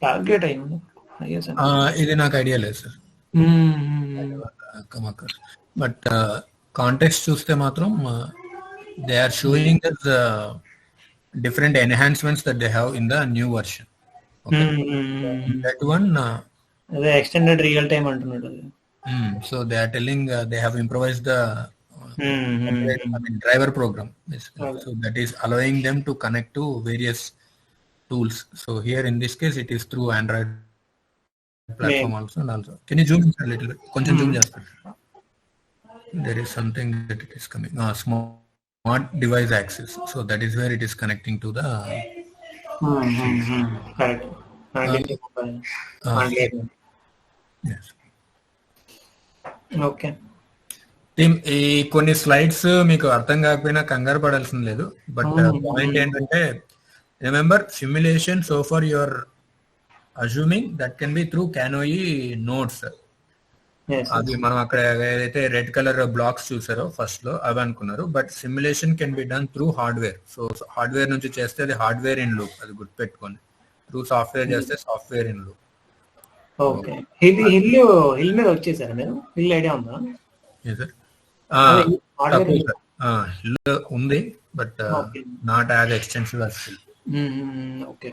టార్గెట్ అయ్యింది ఇది నాకు ఐడియా లేదు సార్. బట్ కాంటెక్స్ట్ చూస్తే మాత్రం they are showing that different enhancements that they have in the new version. Okay. That one the extended real time antunnadu. So they are telling they have improvised the driver program basically. So that is allowing them to connect to various tools. So here in this case it is through Android platform also. And also can you zoom in a little bit? Koncham zoom chestha. There is something that it is coming smart device access. So that is where it is connecting to the correct. Yes. Okay. Team ఈ కొన్ని slides మీకు అర్థం కాకపోయినా కంగారు పడాల్సిన లేదు. But point ఏంటంటే remember simulation so far your assuming that can be through CANoe notes. అది మనం అక్కడ ఏదైతే రెడ్ కలర్ బ్లాక్స్ చూసారో ఫస్ట్ లో అవి అనుకున్నారు. But simulation can be done through hardware. So hardware నుంచి చేస్తే అది హార్డ్వేర్ ఇన్ లూప్, అది గుర్తుపెట్టుకోండి. త్రూ సాఫ్ట్వేర్ చేస్తే software in loop. Okay. HIL మీద వచ్చేసారా మీరు? హిల్ ఐడియా ఉందా? హిల్ ఉంది but not as extensive as HIL. Okay.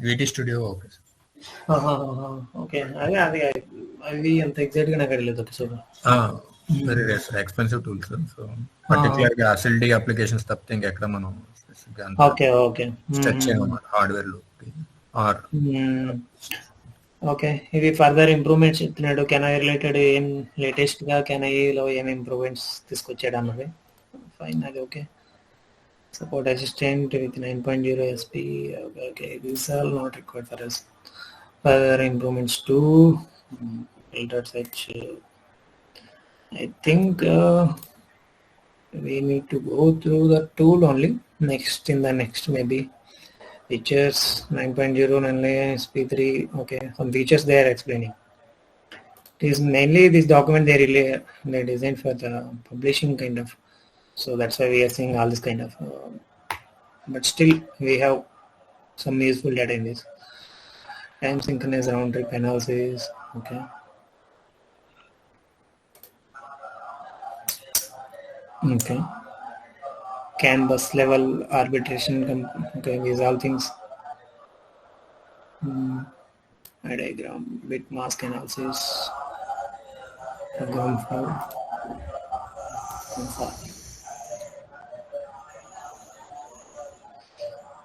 VT studio okay. Okay. అవి అంత ఎగ్జాక్ట్ గా నాకు అడగలేదు. Very expensive tools. So particular గా SLD అప్లికేషన్స్ తప్పితే ఇంకెక్కడ మనం స్ట్రెచ్ చేయమన్నమాట హార్డ్వేర్ లో. ఓకే. ఇవి ఫర్దర్ ఇంప్రూవ్మెంట్స్ చెప్తున్నాడు. కెనై రిలేటెడ్ ఏం లేటెస్ట్ గా కెనైలో ఏం ఇంప్రూవ్మెంట్స్ తీసుకొచ్చాడు అన్నది ఫైన్. అది okay. Support assistant with 9.0 SP. Okay. These are not required for us. Further improvements to filter search. I think we need to go through the tool only next in the next maybe features 9.0 and SP3. okay, some features they are explaining. It is mainly this document they designed for the publishing kind of, so that's why we are seeing all this kind of but still we have some useful data in this. Time synchronous round trip analysis. Okay. Okay. CAN bus level arbitration. Okay, these all things. Diagram, bit mask analysis. Program for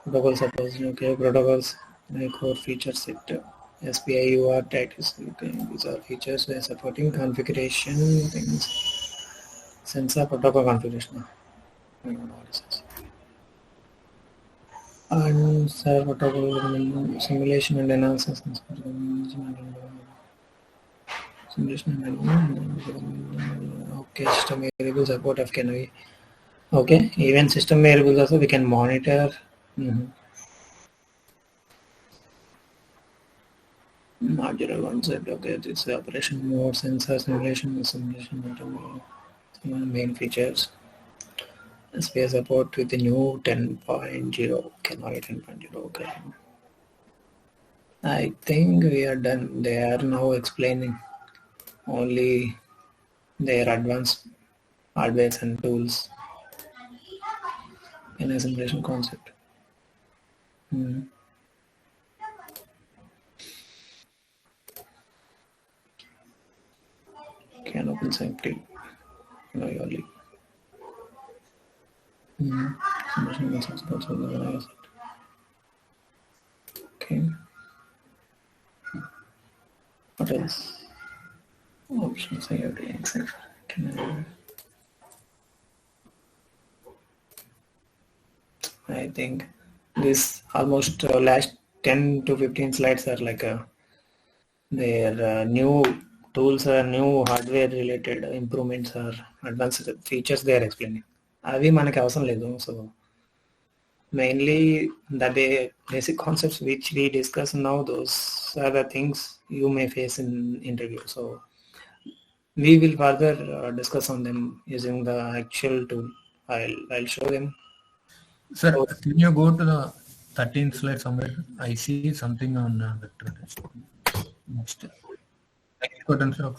protocol suppose. Okay, protocols core feature set. SPI UART titles. Okay, these are features we are supporting. Configuration things. Sensor protocol configuration. And server protocol simulation and analysis. Simulation and okay, system variable support of CANOI. Okay, even system variables also we can monitor Modular concept. Okay, this operation mode, sensor simulation, main features. SPS support with the new 10.0. Canary 10.0. Okay. I think we are done. They are now explaining only their advanced hardware and tools in a simulation concept. Can open safety. No, your lead. Okay. What else? Options I have to accept. I think this almost last 10 to 15 slides are like their new tools or new hardware related improvements or advanced features they are explaining. అవి మనకి అవసరం లేదు. So mainly the basic concepts which we discuss now, those are the things you may face in interview. So we will further discuss on them using the actual tool. I'll show them. Sir, can you go to the 13th slide somewhere? I see something on vector test. Next button, sir.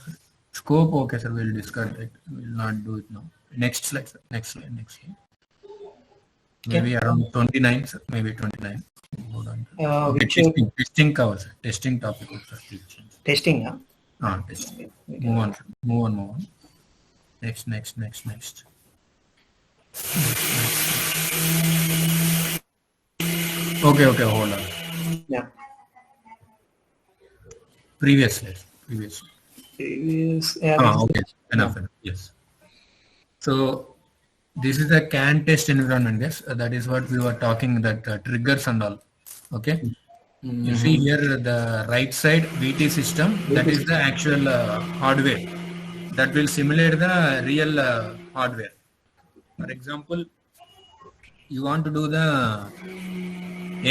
Scope, okay, sir. We'll discuss it. We'll not do it now. Next slide, sir. Next slide. Maybe around 29, sir. Maybe 29. Okay, testing covers, sir. Testing topic, sir. Testing, huh? Testing. Move on. Next. Okay, hold on. Yeah. Previous. Yeah. Okay. Enough. Yes. So this is a CAN test environment, guys. That is what we were talking, that triggers and all. Okay. You see here the right side VT system, that is the actual hardware that will simulate the real hardware. For example, you want to do the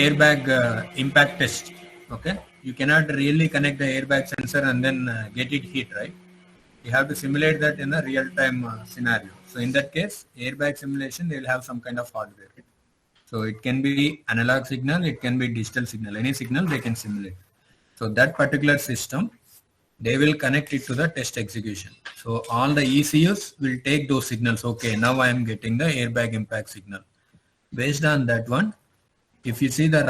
airbag impact test. Okay, you cannot really connect the airbag sensor and then get it hit, right? You have to simulate that in a real-time scenario. So in that case, airbag simulation, they will have some kind of hardware. So it can be analog signal, it can be digital signal, any signal they can simulate. So that particular system, they will connect it to the test execution. So all the ECUs will take those signals. Okay, now I am getting the airbag impact signal. Based on that one, if you see the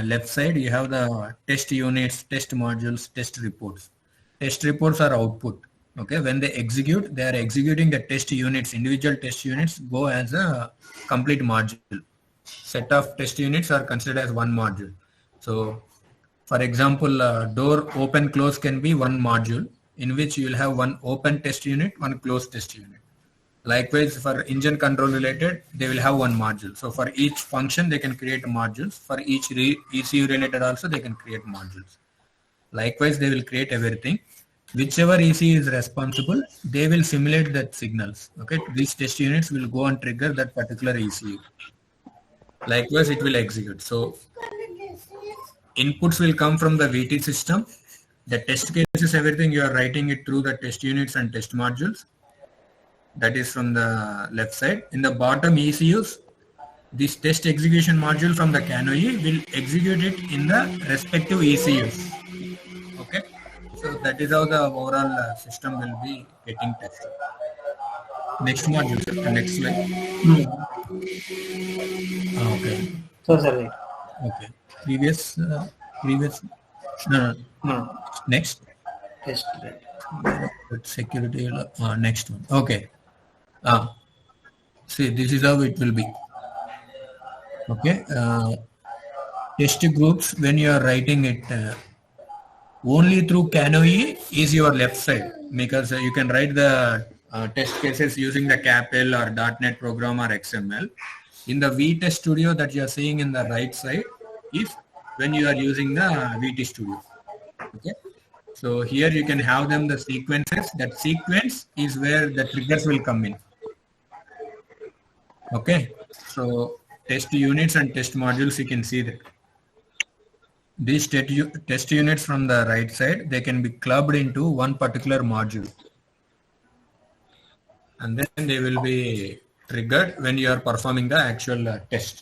left side, you have the test units, test modules, test reports. Test reports are output. Okay, when they execute, they are executing the test units. Individual test units go as a complete module. Set of test units are considered as one module. So for example, door open close can be one module, in which you will have one open test unit, one closed test unit. Likewise, for engine control related, they will have one module. So for each function, they can create modules. For each ECU related also, they can create modules. Likewise, they will create everything. Whichever ECU is responsible, they will simulate that signals. Okay, these test units will go and trigger that particular ECU. Likewise, it will execute. So inputs will come from the VT system. The test cases, everything, you are writing it through the test units and test modules. That is from the left side. In the bottom ECUs, this test execution module from the CANoE will execute it in the respective ECUs. Okay, so that is how the overall system will be getting tested. Next module, next slide. Okay. So sorry. Okay. Previous. No. Next. Test. Security. Next one. Okay. See, this is how it will be. Okay. Test groups, when you are writing it only through CANoE is your left side, because you can write the test cases using the CAPL or .NET program or XML. In the VTest Studio that you are seeing in the right side is when you are using the VT Studio. Okay. So here you can have them the sequences. That sequence is where the triggers will come in. Okay. So test units and test modules, you can see that these test units from the right side, they can be clubbed into one particular module, and then they will be triggered when you are performing the actual test.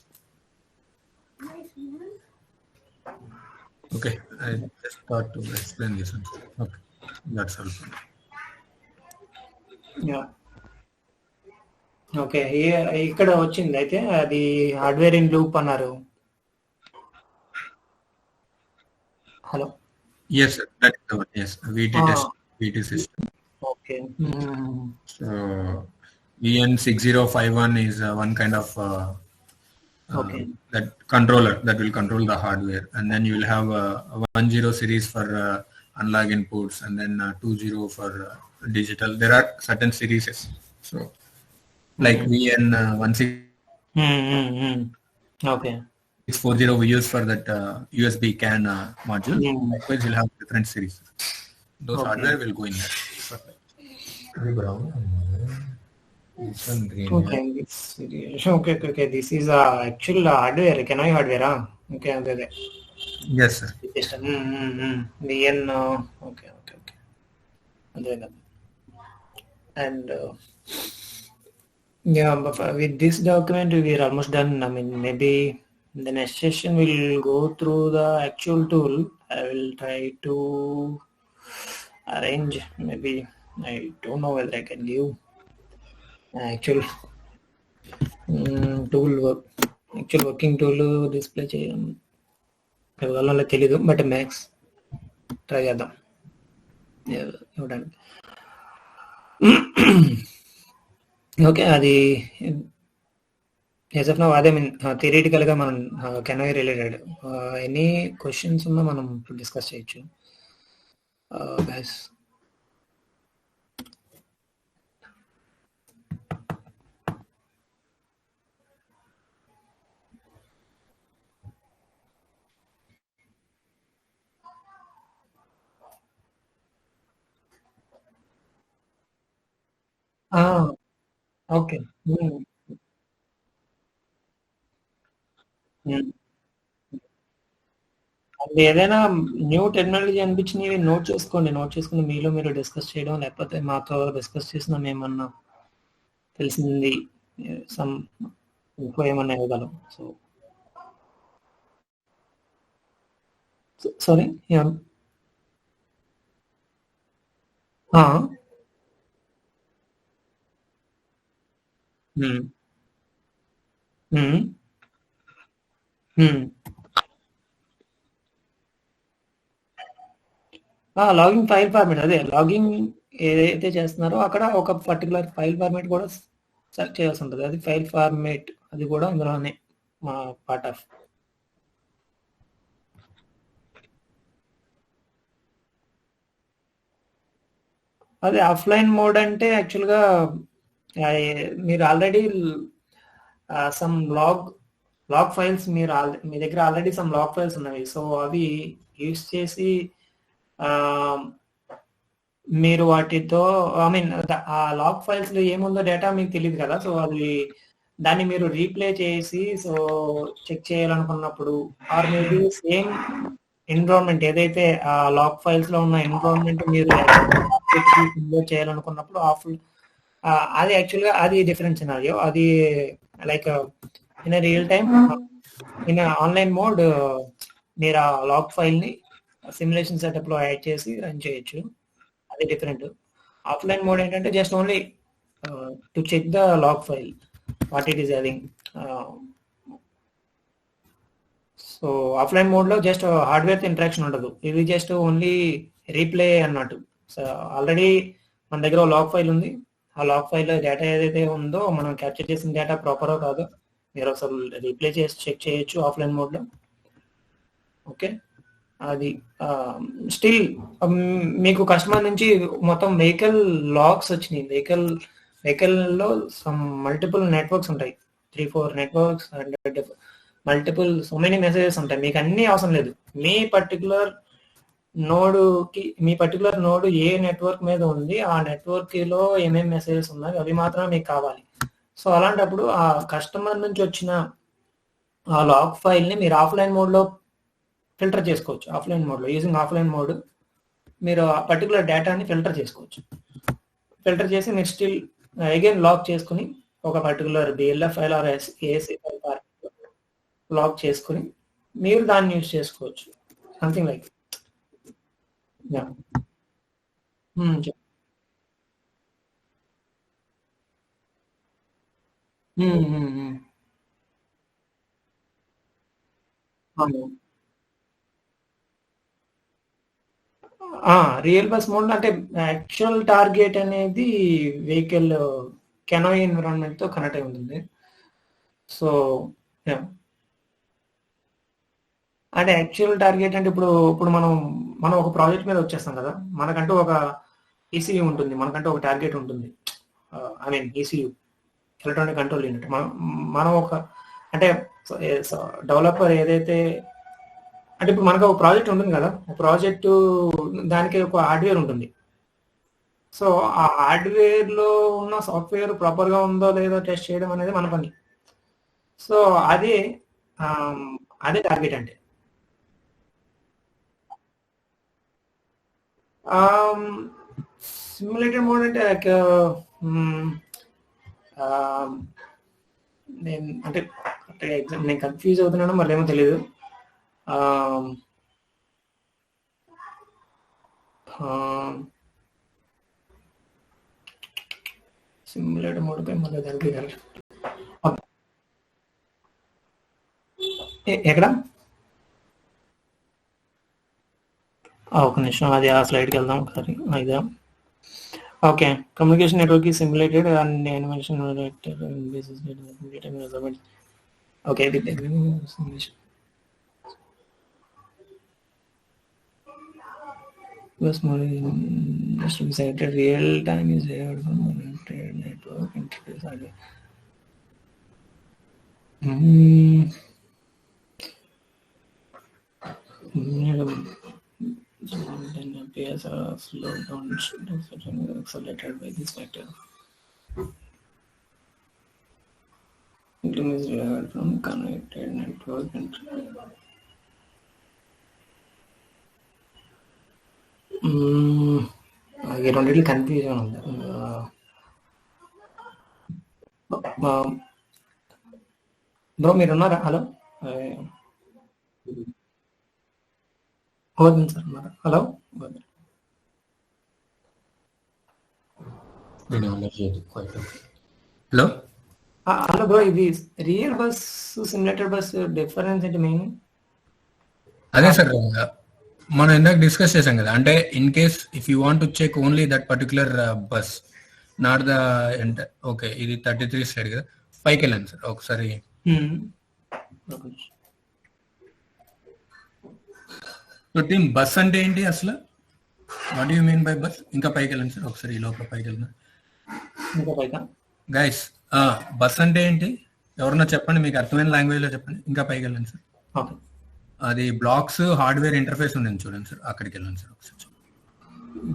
Okay, I just thought to explain this one. Okay, that's helpful. Yeah. Okay, ఇక్కడ వచ్చింది అయితే అది hardware in loop అన్నారు. Hello, Yes, sir, that is the one. Yes, VT system. Okay. So EN6051 is one kind of Okay. that controller that will control the hardware, and then you will have a 10 series for analog inputs, and then 20 for digital. There are certain series, so like VN1640 okay. we use for that USB CAN module. Likewise, you'll have different series. Those hardware will go in there. Brown. This one green. Okay, okay. This is actual hardware, Canoi hardware. Okay, okay. Yes, sir. VN. Okay. And yeah, but with this document we are almost done. I mean, maybe the next session we'll go through the actual tool. I will try to arrange. Maybe I don't know whether I can give actual tool work, actual working tool display చేయాలి తెలీదు, but max try చేద్దాం ఇవ్వడానికి. Okay, అది as of now అదే mean థియరిటికల్గా మనం కెనోయ్ related any questions ఉన్నా మనం discuss చేయొచ్చు గైస్. ఓకే. అది ఏదైనా న్యూ టెక్నాలజీ అనిపించినవి నోట్ చేసుకుని మీలో మీరు డిస్కస్ చేయడం, లేకపోతే మాతో డిస్కస్ చేసిన మేమన్నా తెలిసింది సమ్ ఇంకో ఏమన్నా ఇవ్వగలం. So sorry, logging file format, అదే లాగింగ్ ఏదైతే చేస్తున్నారో అక్కడ ఒక పర్టికులర్ ఫైల్ ఫార్మేట్ కూడా సెలెక్ట్ చేయాల్సి ఉంటుంది. అది ఫైల్ ఫార్మేట్, అది కూడా ఇందులోనే మా పార్ట్ ఆఫ్. అదే ఆఫ్లైన్ మోడ్ అంటే యాక్చువల్గా మీరు ఆల్రెడీ సమ్ లాగ్ ఫైల్స్ మీ దగ్గర ఆల్రెడీ సమ్ లాగ్ ఫైల్స్ ఉన్నవి. సో అవి యూస్ చేసి మీరు వాటితో ఐ మీన్ ఆ లాగ్ ఫైల్స్ లో ఏముందో డేటా మీకు తెలియదు కదా. సో అది దాన్ని మీరు రీప్లే చేసి సో చెక్ చేయాలనుకున్నప్పుడు, ఆర్ మేబీ సేమ్ ఎన్విరాన్మెంట్ ఏదైతే ఆ లాగ్ ఫైల్స్ లో ఉన్న ఎన్విరాన్మెంట్ మీరు చేయాలనుకున్నప్పుడు అది యాక్చువల్గా అది డిఫరెంట్ సినారియో. అది like in real time in online mode మీరు ఆ లాగ్ ఫైల్ ని సిమ్యులేషన్ సెటప్ లో యాడ్ చేసి రన్ చేయొచ్చు. అది డిఫరెంట్. ఆఫ్లైన్ మోడ్ ఏంటంటే just only to check the log file what it is having. So offline mode లో జస్ట్ హార్డ్వేర్ ఇంటరాక్షన్ ఉండదు, ఇది జస్ట్ ఓన్లీ రీప్లే అన్నట్టు. సో ఆల్రెడీ మన దగ్గర లాగ్ ఫైల్ ఉంది, ఆ లాగ్ ఫైల్ డేటా ఏదైతే ఉందో మనం క్యాప్చర్ చేసిన డేటా ప్రాపరో కాదో మీరు అసలు రీప్లే చేసి చెక్ చేయొచ్చు ఆఫ్లైన్ మోడ్ లో. ఓకే, అది స్టిల్ మీకు కస్టమర్ నుంచి మొత్తం వెహికల్ లాగ్స్ వచ్చినాయి. వెహికల్లో సమ్ మల్టిపుల్ నెట్వర్క్స్ ఉంటాయి, 3-4 networks and multiple so many messages ఉంటాయి. మీకు అన్ని అవసరం లేదు, మీ పర్టికులర్ నోడు ఏ నెట్వర్క్ మీద ఉంది, ఆ నెట్వర్క్ లో ఏమేమి మెసేజెస్ ఉన్నాయి అవి మాత్రమే మీకు కావాలి. సో అలాంటప్పుడు ఆ కస్టమర్ నుంచి వచ్చిన ఆ లాగ్ ఫైల్ని మీరు ఆఫ్లైన్ మోడ్లో ఫిల్టర్ చేసుకోవచ్చు. ఆఫ్లైన్ మోడ్లో యూజింగ్ ఆఫ్లైన్ మోడ్ మీరు ఆ పర్టికులర్ డేటాని ఫిల్టర్ చేసుకోవచ్చు. ఫిల్టర్ చేసి మీరు స్టిల్ అగైన్ లాక్ చేసుకుని ఒక particular BLF file or ASA file లాక్ చేసుకుని మీరు దాన్ని యూజ్ చేసుకోవచ్చు. Something like real bus mode అంటే యాక్చువల్ టార్గెట్ అనేది వెహికల్ కెనోయ్ ఎన్విరాన్మెంట్ తో కనెక్ట్ అయి ఉంటుంది. సో అంటే యాక్చువల్ టార్గెట్ అంటే ఇప్పుడు మనం ఒక ప్రాజెక్ట్ మీద వచ్చేస్తాం కదా, మనకంటూ ఒక ఈసీయూ ఉంటుంది, మనకంటూ ఒక టార్గెట్ ఉంటుంది. I mean ECU electronic control unit. మనం ఒక అంటే డెవలపర్ ఏదైతే అంటే ఇప్పుడు మనకు ఒక ప్రాజెక్ట్ ఉంటుంది కదా, ఒక ప్రాజెక్టు దానికి ఒక హార్డ్వేర్ ఉంటుంది. సో ఆ హార్డ్వేర్ లో ఉన్న సాఫ్ట్వేర్ ప్రాపర్ గా ఉందో లేదో టెస్ట్ చేయడం అనేది మన పని. సో అదే టార్గెట్ అంటే. సిమ్యులేటెడ్ మోడ్ అంటే నేను కన్ఫ్యూజ్ అవుతున్నాను, మళ్ళీ ఏమో తెలియదు. సిమ్యులేటర్ మోడ్ పై మళ్ళీ దానికి ఎక్కడ ఒక నిమిషం, అది ఆ స్లైడ్కి వెళ్దాం ఒకసారి. ఇదా ఓకే. కమ్యూనికేషన్ నెట్వర్క్ ఈ simulated and animation okay. Bus mode is to be selected. Real time is there from monitored network interface. Then appears a slow down accelerated by this factor. It is derived from connected network interface. రెండింటిలో confusion ఉంది. Bro మీరున్నారా? Hello Govind sir ఉన్నారా? Hello hello hello bro, ఇది real bus simulated bus difference ఏంటి main? అదే sir మనం ఇందాక discuss చేసాం కదా, అంటే in case if you want to check only that particular bus not the okay. ఇది 33 స్లైడ్ కదా, పైకి వెళ్ళండి సార్ ఒకసారి. టీమ్ బస్ అంటే ఏంటి అసలు? What you mean by bus? ఇంకా పైకి వెళ్ళండి సార్ ఒకసారి, ఈ లోపల పైకి వెళ్ళండి గైస్. బస్ అంటే ఏంటి ఎవరన్నా చెప్పండి, మీకు అర్థమైన లాంగ్వేజ్ లో చెప్పండి. ఇంకా పైకి వెళ్ళండి సార్. అది బ్లాక్స్ హార్డ్వేర్ ఇంటర్ఫేస్ ఉంది చూడండి సార్, అక్కడికి వెళ్ళండి సార్ ఒకసారి.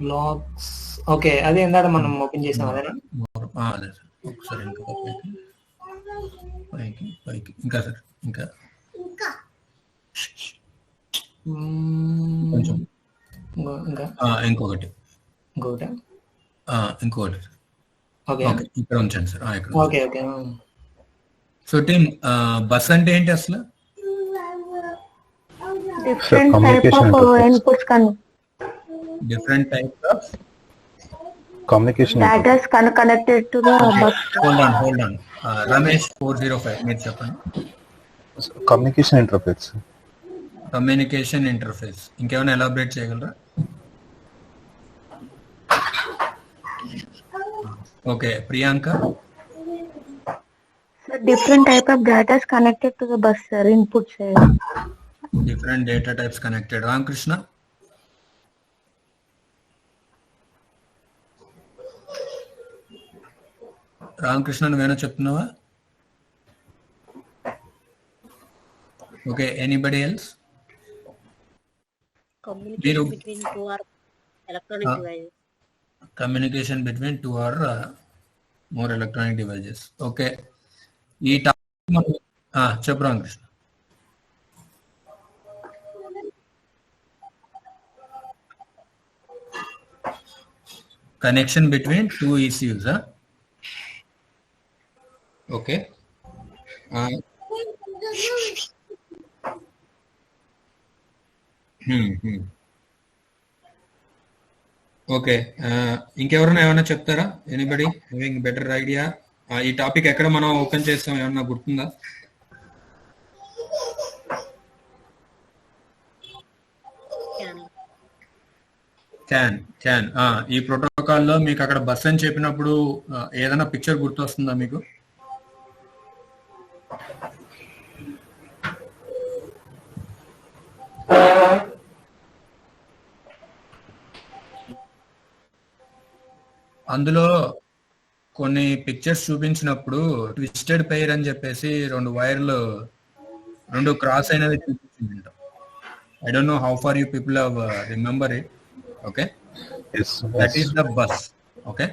బ్లాక్స్ ఓకే, అదే ఇందాక మనం ఓపెన్ చేసాం అదేనా? అదే సార్ ఒకసారి ఇంకా పైకి పైకి ఇంకా సార్ ఇంకా కొంచెం ఇంకొకటి ఇక్కడ ఉంచండి sir. Okay okay. So team bus అంటే ఏంటి అసలు? Different type of inputs different type of communication data is connected to the bus. Hold on. Ramesh 405 మీరు చెప్పండి. communication interface ఇంకేమైనా ఎలాబరేట్ చేయగలరా? Okay Priyanka. So different type of data is connected to the bus, sir. Inputs. Different data types connected. Ramkrishna. Ramakrishna నువ్వేనా చెప్తున్నావా? Okay, anybody else? Communication between 2 or more electronic devices. Okay, ఈ topic చెప్పు Ramakrishna. connection between two ECUs. Okay. Okay, ఇంకెవరైనా ఏమైనా చెప్తారా? Anybody having better idea? ఈ topic ఎక్కడ మనం ఓపెన్ చేస్తాం, ఏమన్నా గుర్తుందా? క్యాన్ ఈ ప్రోటోకాల్లో మీకు అక్కడ బస్ అని చెప్పినప్పుడు ఏదైనా పిక్చర్ గుర్తొస్తుందా మీకు? అందులో కొన్ని పిక్చర్స్ చూపించినప్పుడు ట్విస్టెడ్ పెయిర్ అని చెప్పేసి రెండు క్రాస్ అయినవి చూపించింది. I don't know how far you people have remember it. Okay. Yes. That is the bus. Okay.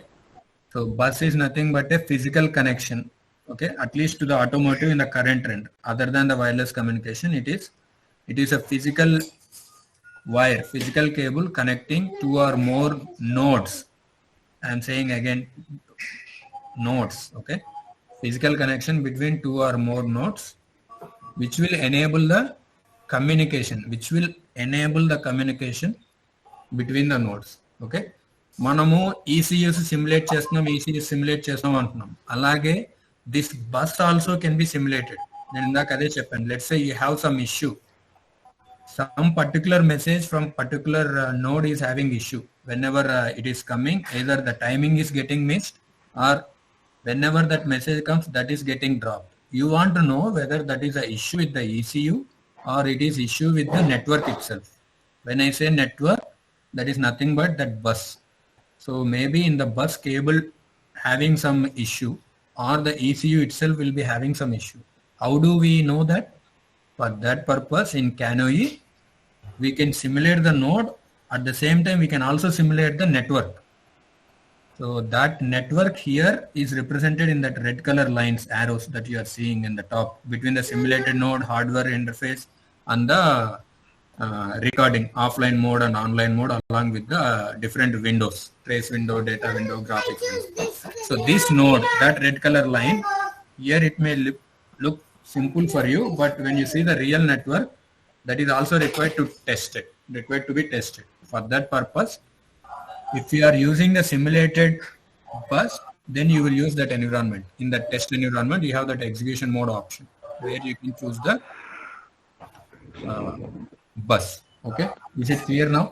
So bus is nothing but a physical connection. Okay. At least to the automotive in the current trend. Other than the wireless communication, it is a physical wire, physical cable connecting two or more nodes. I am saying again, nodes. Okay. Physical connection between two or more nodes, which will enable the communication between the nodes. Okay, మనము ECUs simulate చేస్తున్నాం అంటున్నాం. అలాగే this bus also can be simulated. నేను ఇందాక అదే చెప్పాను. Let's say you have some issue, some particular message from particular node is having issue. Whenever it is coming, either the timing is getting missed, or whenever that message comes, that is getting dropped. You want to know whether that is an issue with the ECU or it is issue with the network itself. When I say network, that is nothing but that bus. So maybe in the bus cable having some issue, or the ECU itself will be having some issue. How do we know that? For that purpose, in CANoE, we can simulate the node. At the same time, we can also simulate the network. So that network here is represented in that red color lines, arrows that you are seeing in the top, between the simulated node, hardware interface, and the recording, offline mode and online mode, along with the different windows, trace window, data window, graphics window. So this node, that red color line, here it may look simple for you, but when you see the real network, that is also required to be tested. For that purpose, if you are using the simulated bus, then you will use that environment. In that test environment, you have that execution mode option where you can choose the bus. Okay, is it clear now?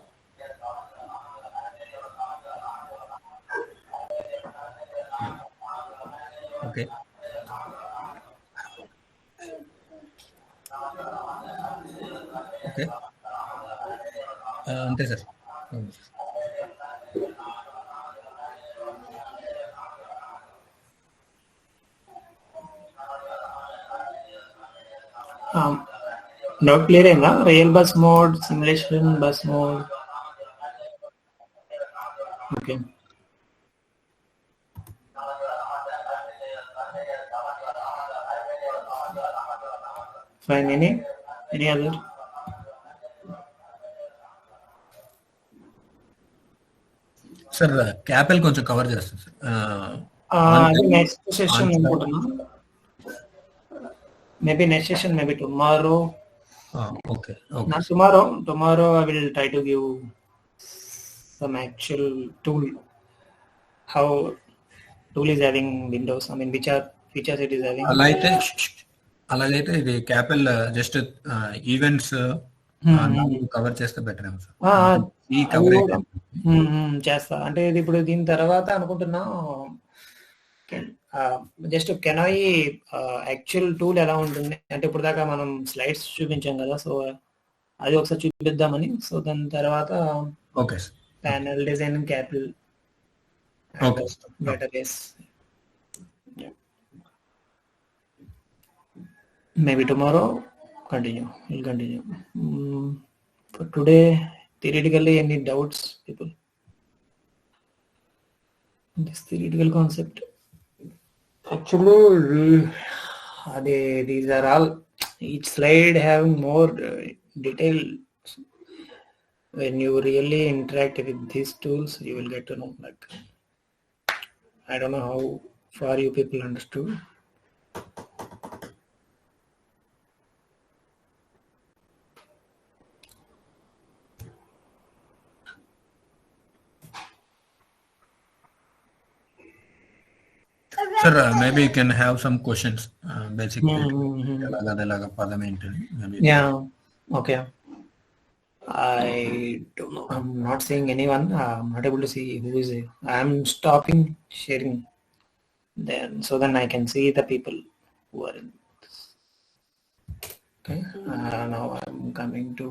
Okay. Okay. Ante sir. Not clear ainda real bus mode, simulation bus mode. Okay. Fine. Any other? Sir CAPL కొంచెం cover చేస్తాను sir. Next session అనుకుంటున్నా. Maybe next session, maybe tomorrow. Okay. Not tomorrow I will try to give some actual tool, how tool is having windows, I mean which are features it is having. అలాగైతే ఇది క్యాపెల్ just events cover చేస్తే better ఏమో sir. ఈ cover చేస్తా. అంటే ఇది ఇప్పుడు దీని తర్వాత అనుకుంటున్నా జస్ట్ కెనాయి యాక్చువల్ టూల్ ఎలా ఉంటుంది అంటే ఇప్పుడు దాకా మనం స్లైడ్స్ చూపించాం కదా, సో అది ఒకసారి చూపిద్దామని. సో దాని తర్వాత panel design, CAPL, database, maybe tomorrow we'll continue. For today, theoretically, any doubts, people? This theoretical concept. Actually, these are all, each slide having more detail. when you really interact with these tools, you will get to know. Like, I don't know how far you people understood. Sir, maybe you can have some questions. Basically, Mm-hmm. ఎలాగ పదం ఏంటని maybe. Yeah. Okay. I don't know. I'm not seeing anyone. I'm not able to see who is it. I'm stopping sharing then, so then I can see the people who are in this. Okay. Now I'm coming to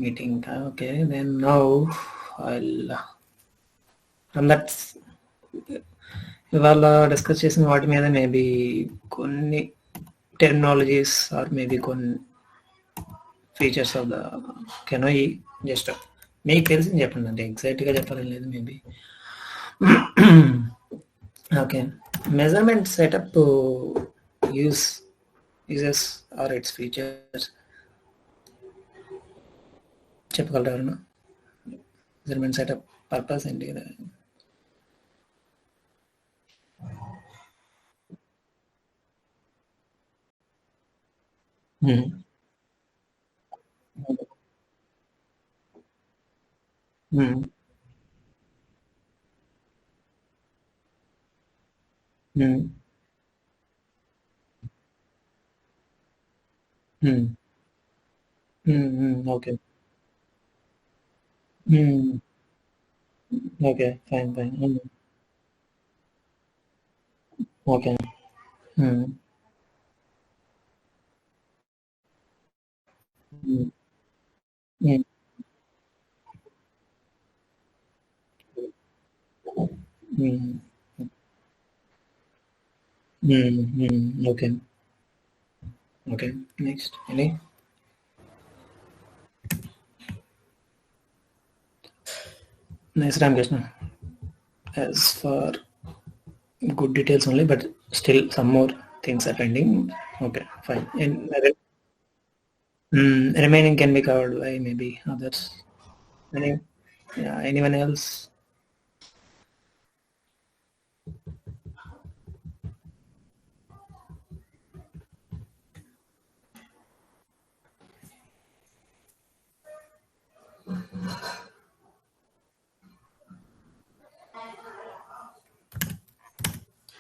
meeting. Okay. Then now I'll from that ఇవాళ discuss చేసిన వాటి మీద maybe కొన్ని terminologies or maybe కొన్ని features of the CANoe just మీకు తెలిసింది చెప్పండి, అంటే ఎగ్జాక్ట్గా చెప్పాలని లేదు maybe. Okay, measurement setup uses or its features చెప్పగలరా? మెజర్మెంట్ సెటప్ పర్పస్ ఏంటి కదా? Okay okay, fine fine. Okay. Okay okay, next any? Nice, Ramkrishna. As for good details only, but still some more things are pending. Okay, fine. And remaining can be covered by maybe others. Anyone else?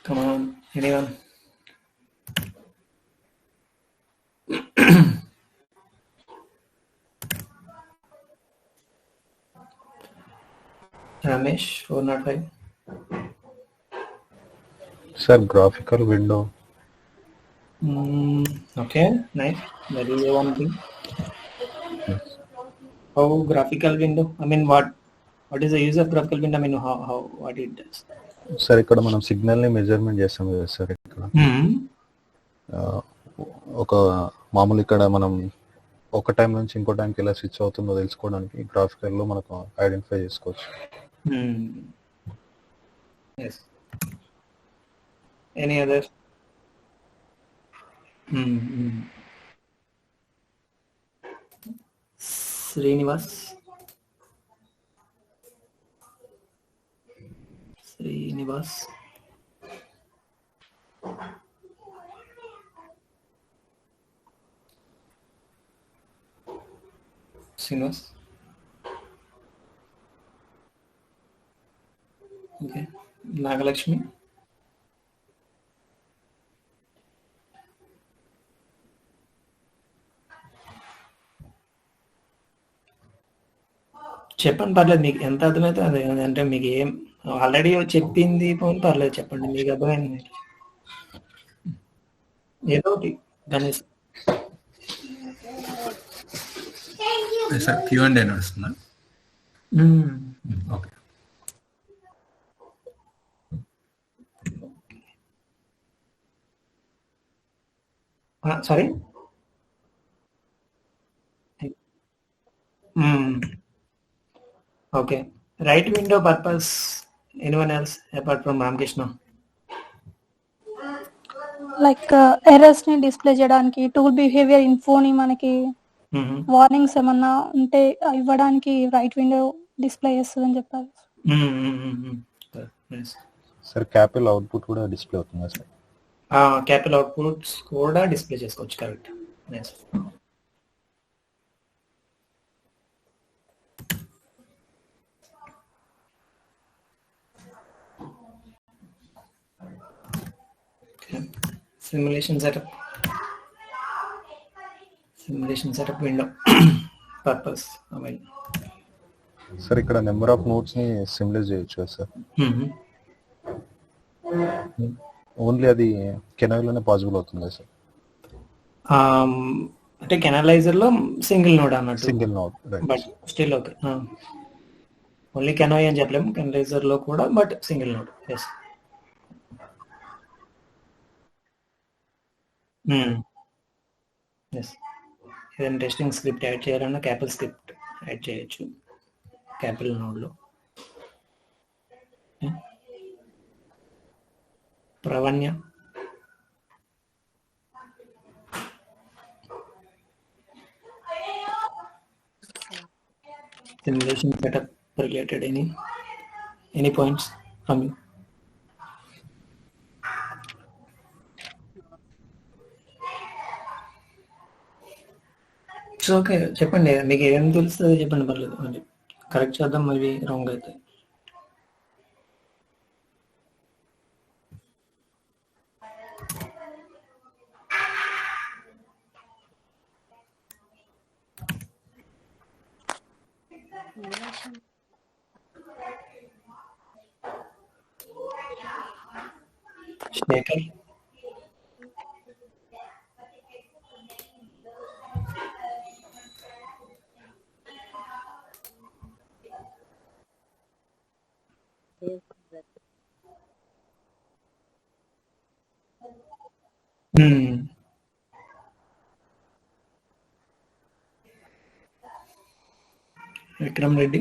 Come on, anyone? Ramesh, 405. Sir, graphical window. Okay, nice. That is one thing. Yes. How graphical window? I mean, what is the use of graphical window? I mean, how what it does? Sir ఇక్కడ మనం signal ని measurement చేస్తాం కదా sir. ఇక్కడ ఒక మామూలు ఇక్కడ మనం ఒక టైం నుంచి ఇంకో టైంకి ఎలా స్విచ్ అవుతుందో తెలుసుకోవడానికి గ్రాఫికల్ లో మనకు ఐడెంటిఫై చేసుకోవచ్చు. Yes. Any other? Srinivas. Srinivas. Okay. Nagalakshmi. చెప్పండి, పర్లేదు. మీకు ఎంత అర్థమైతే అదే, అంటే మీకు ఏం ఆల్రెడీ చెప్పింది పోనీ పర్లేదు, చెప్పండి మీకు అర్థమైంది ఏదో ఒకటి. గణేష్ సార్ Q&A నడుస్తుందా? Okay. Sorry. Okay. Right window purpose. Anyone else apart from Ramkrishna? Like errors ని డిస్ప్లే చేయడానికి టూల్ బిహేవియర్ ఇన్ఫోని మనకి వార్నింగ్స్ ఏమన్నా ఉంటే ఇవ్వడానికి రైట్ విండో డిస్ప్లే చేస్తుందని చెప్పారు. సార్ క్యాపిల్ అవుట్పుట్ కూడా డిస్ప్లే అవుతుంది సార్. క్యాపిల్ అవుట్పుట్స్ కూడా డిస్ప్లే చేసుకోవచ్చు. Correct. Simulation setup window purpose. Sir ఇక్కడ నెంబర్ ఆఫ్ నోట్స్ ని సిమ్యులేట్ చేయొచ్చు కదా సార్. ఓన్లీ అది కెనాయిలోనే పాసిబుల్ అవుతుంది సార్. అంటే కెనలైజర్ లో సింగిల్ నోడ్ అన్నట్టు. Single node but still okay. Only CANoe అని చెప్పలేము, కెనలైజర్ లో కూడా, but single node. Yes. Yes. ఏదైనా టెస్టింగ్ స్క్రిప్ట్ యాడ్ చేయాలన్నా క్యాపిల్ స్క్రిప్ట్ యాడ్ చేయొచ్చు క్యాపిల్ నోడ్లో. Pravanya, simulation setup related any points from you? So okay, చెప్పండి. మీకు ఏం తెలుస్తుంది చెప్పండి, పర్లేదు. అంటే కరెక్ట్ చేద్దాం, మళ్ళీ రాంగ్ అయితే. శేఖర్, విక్రమ్ రెడ్డి,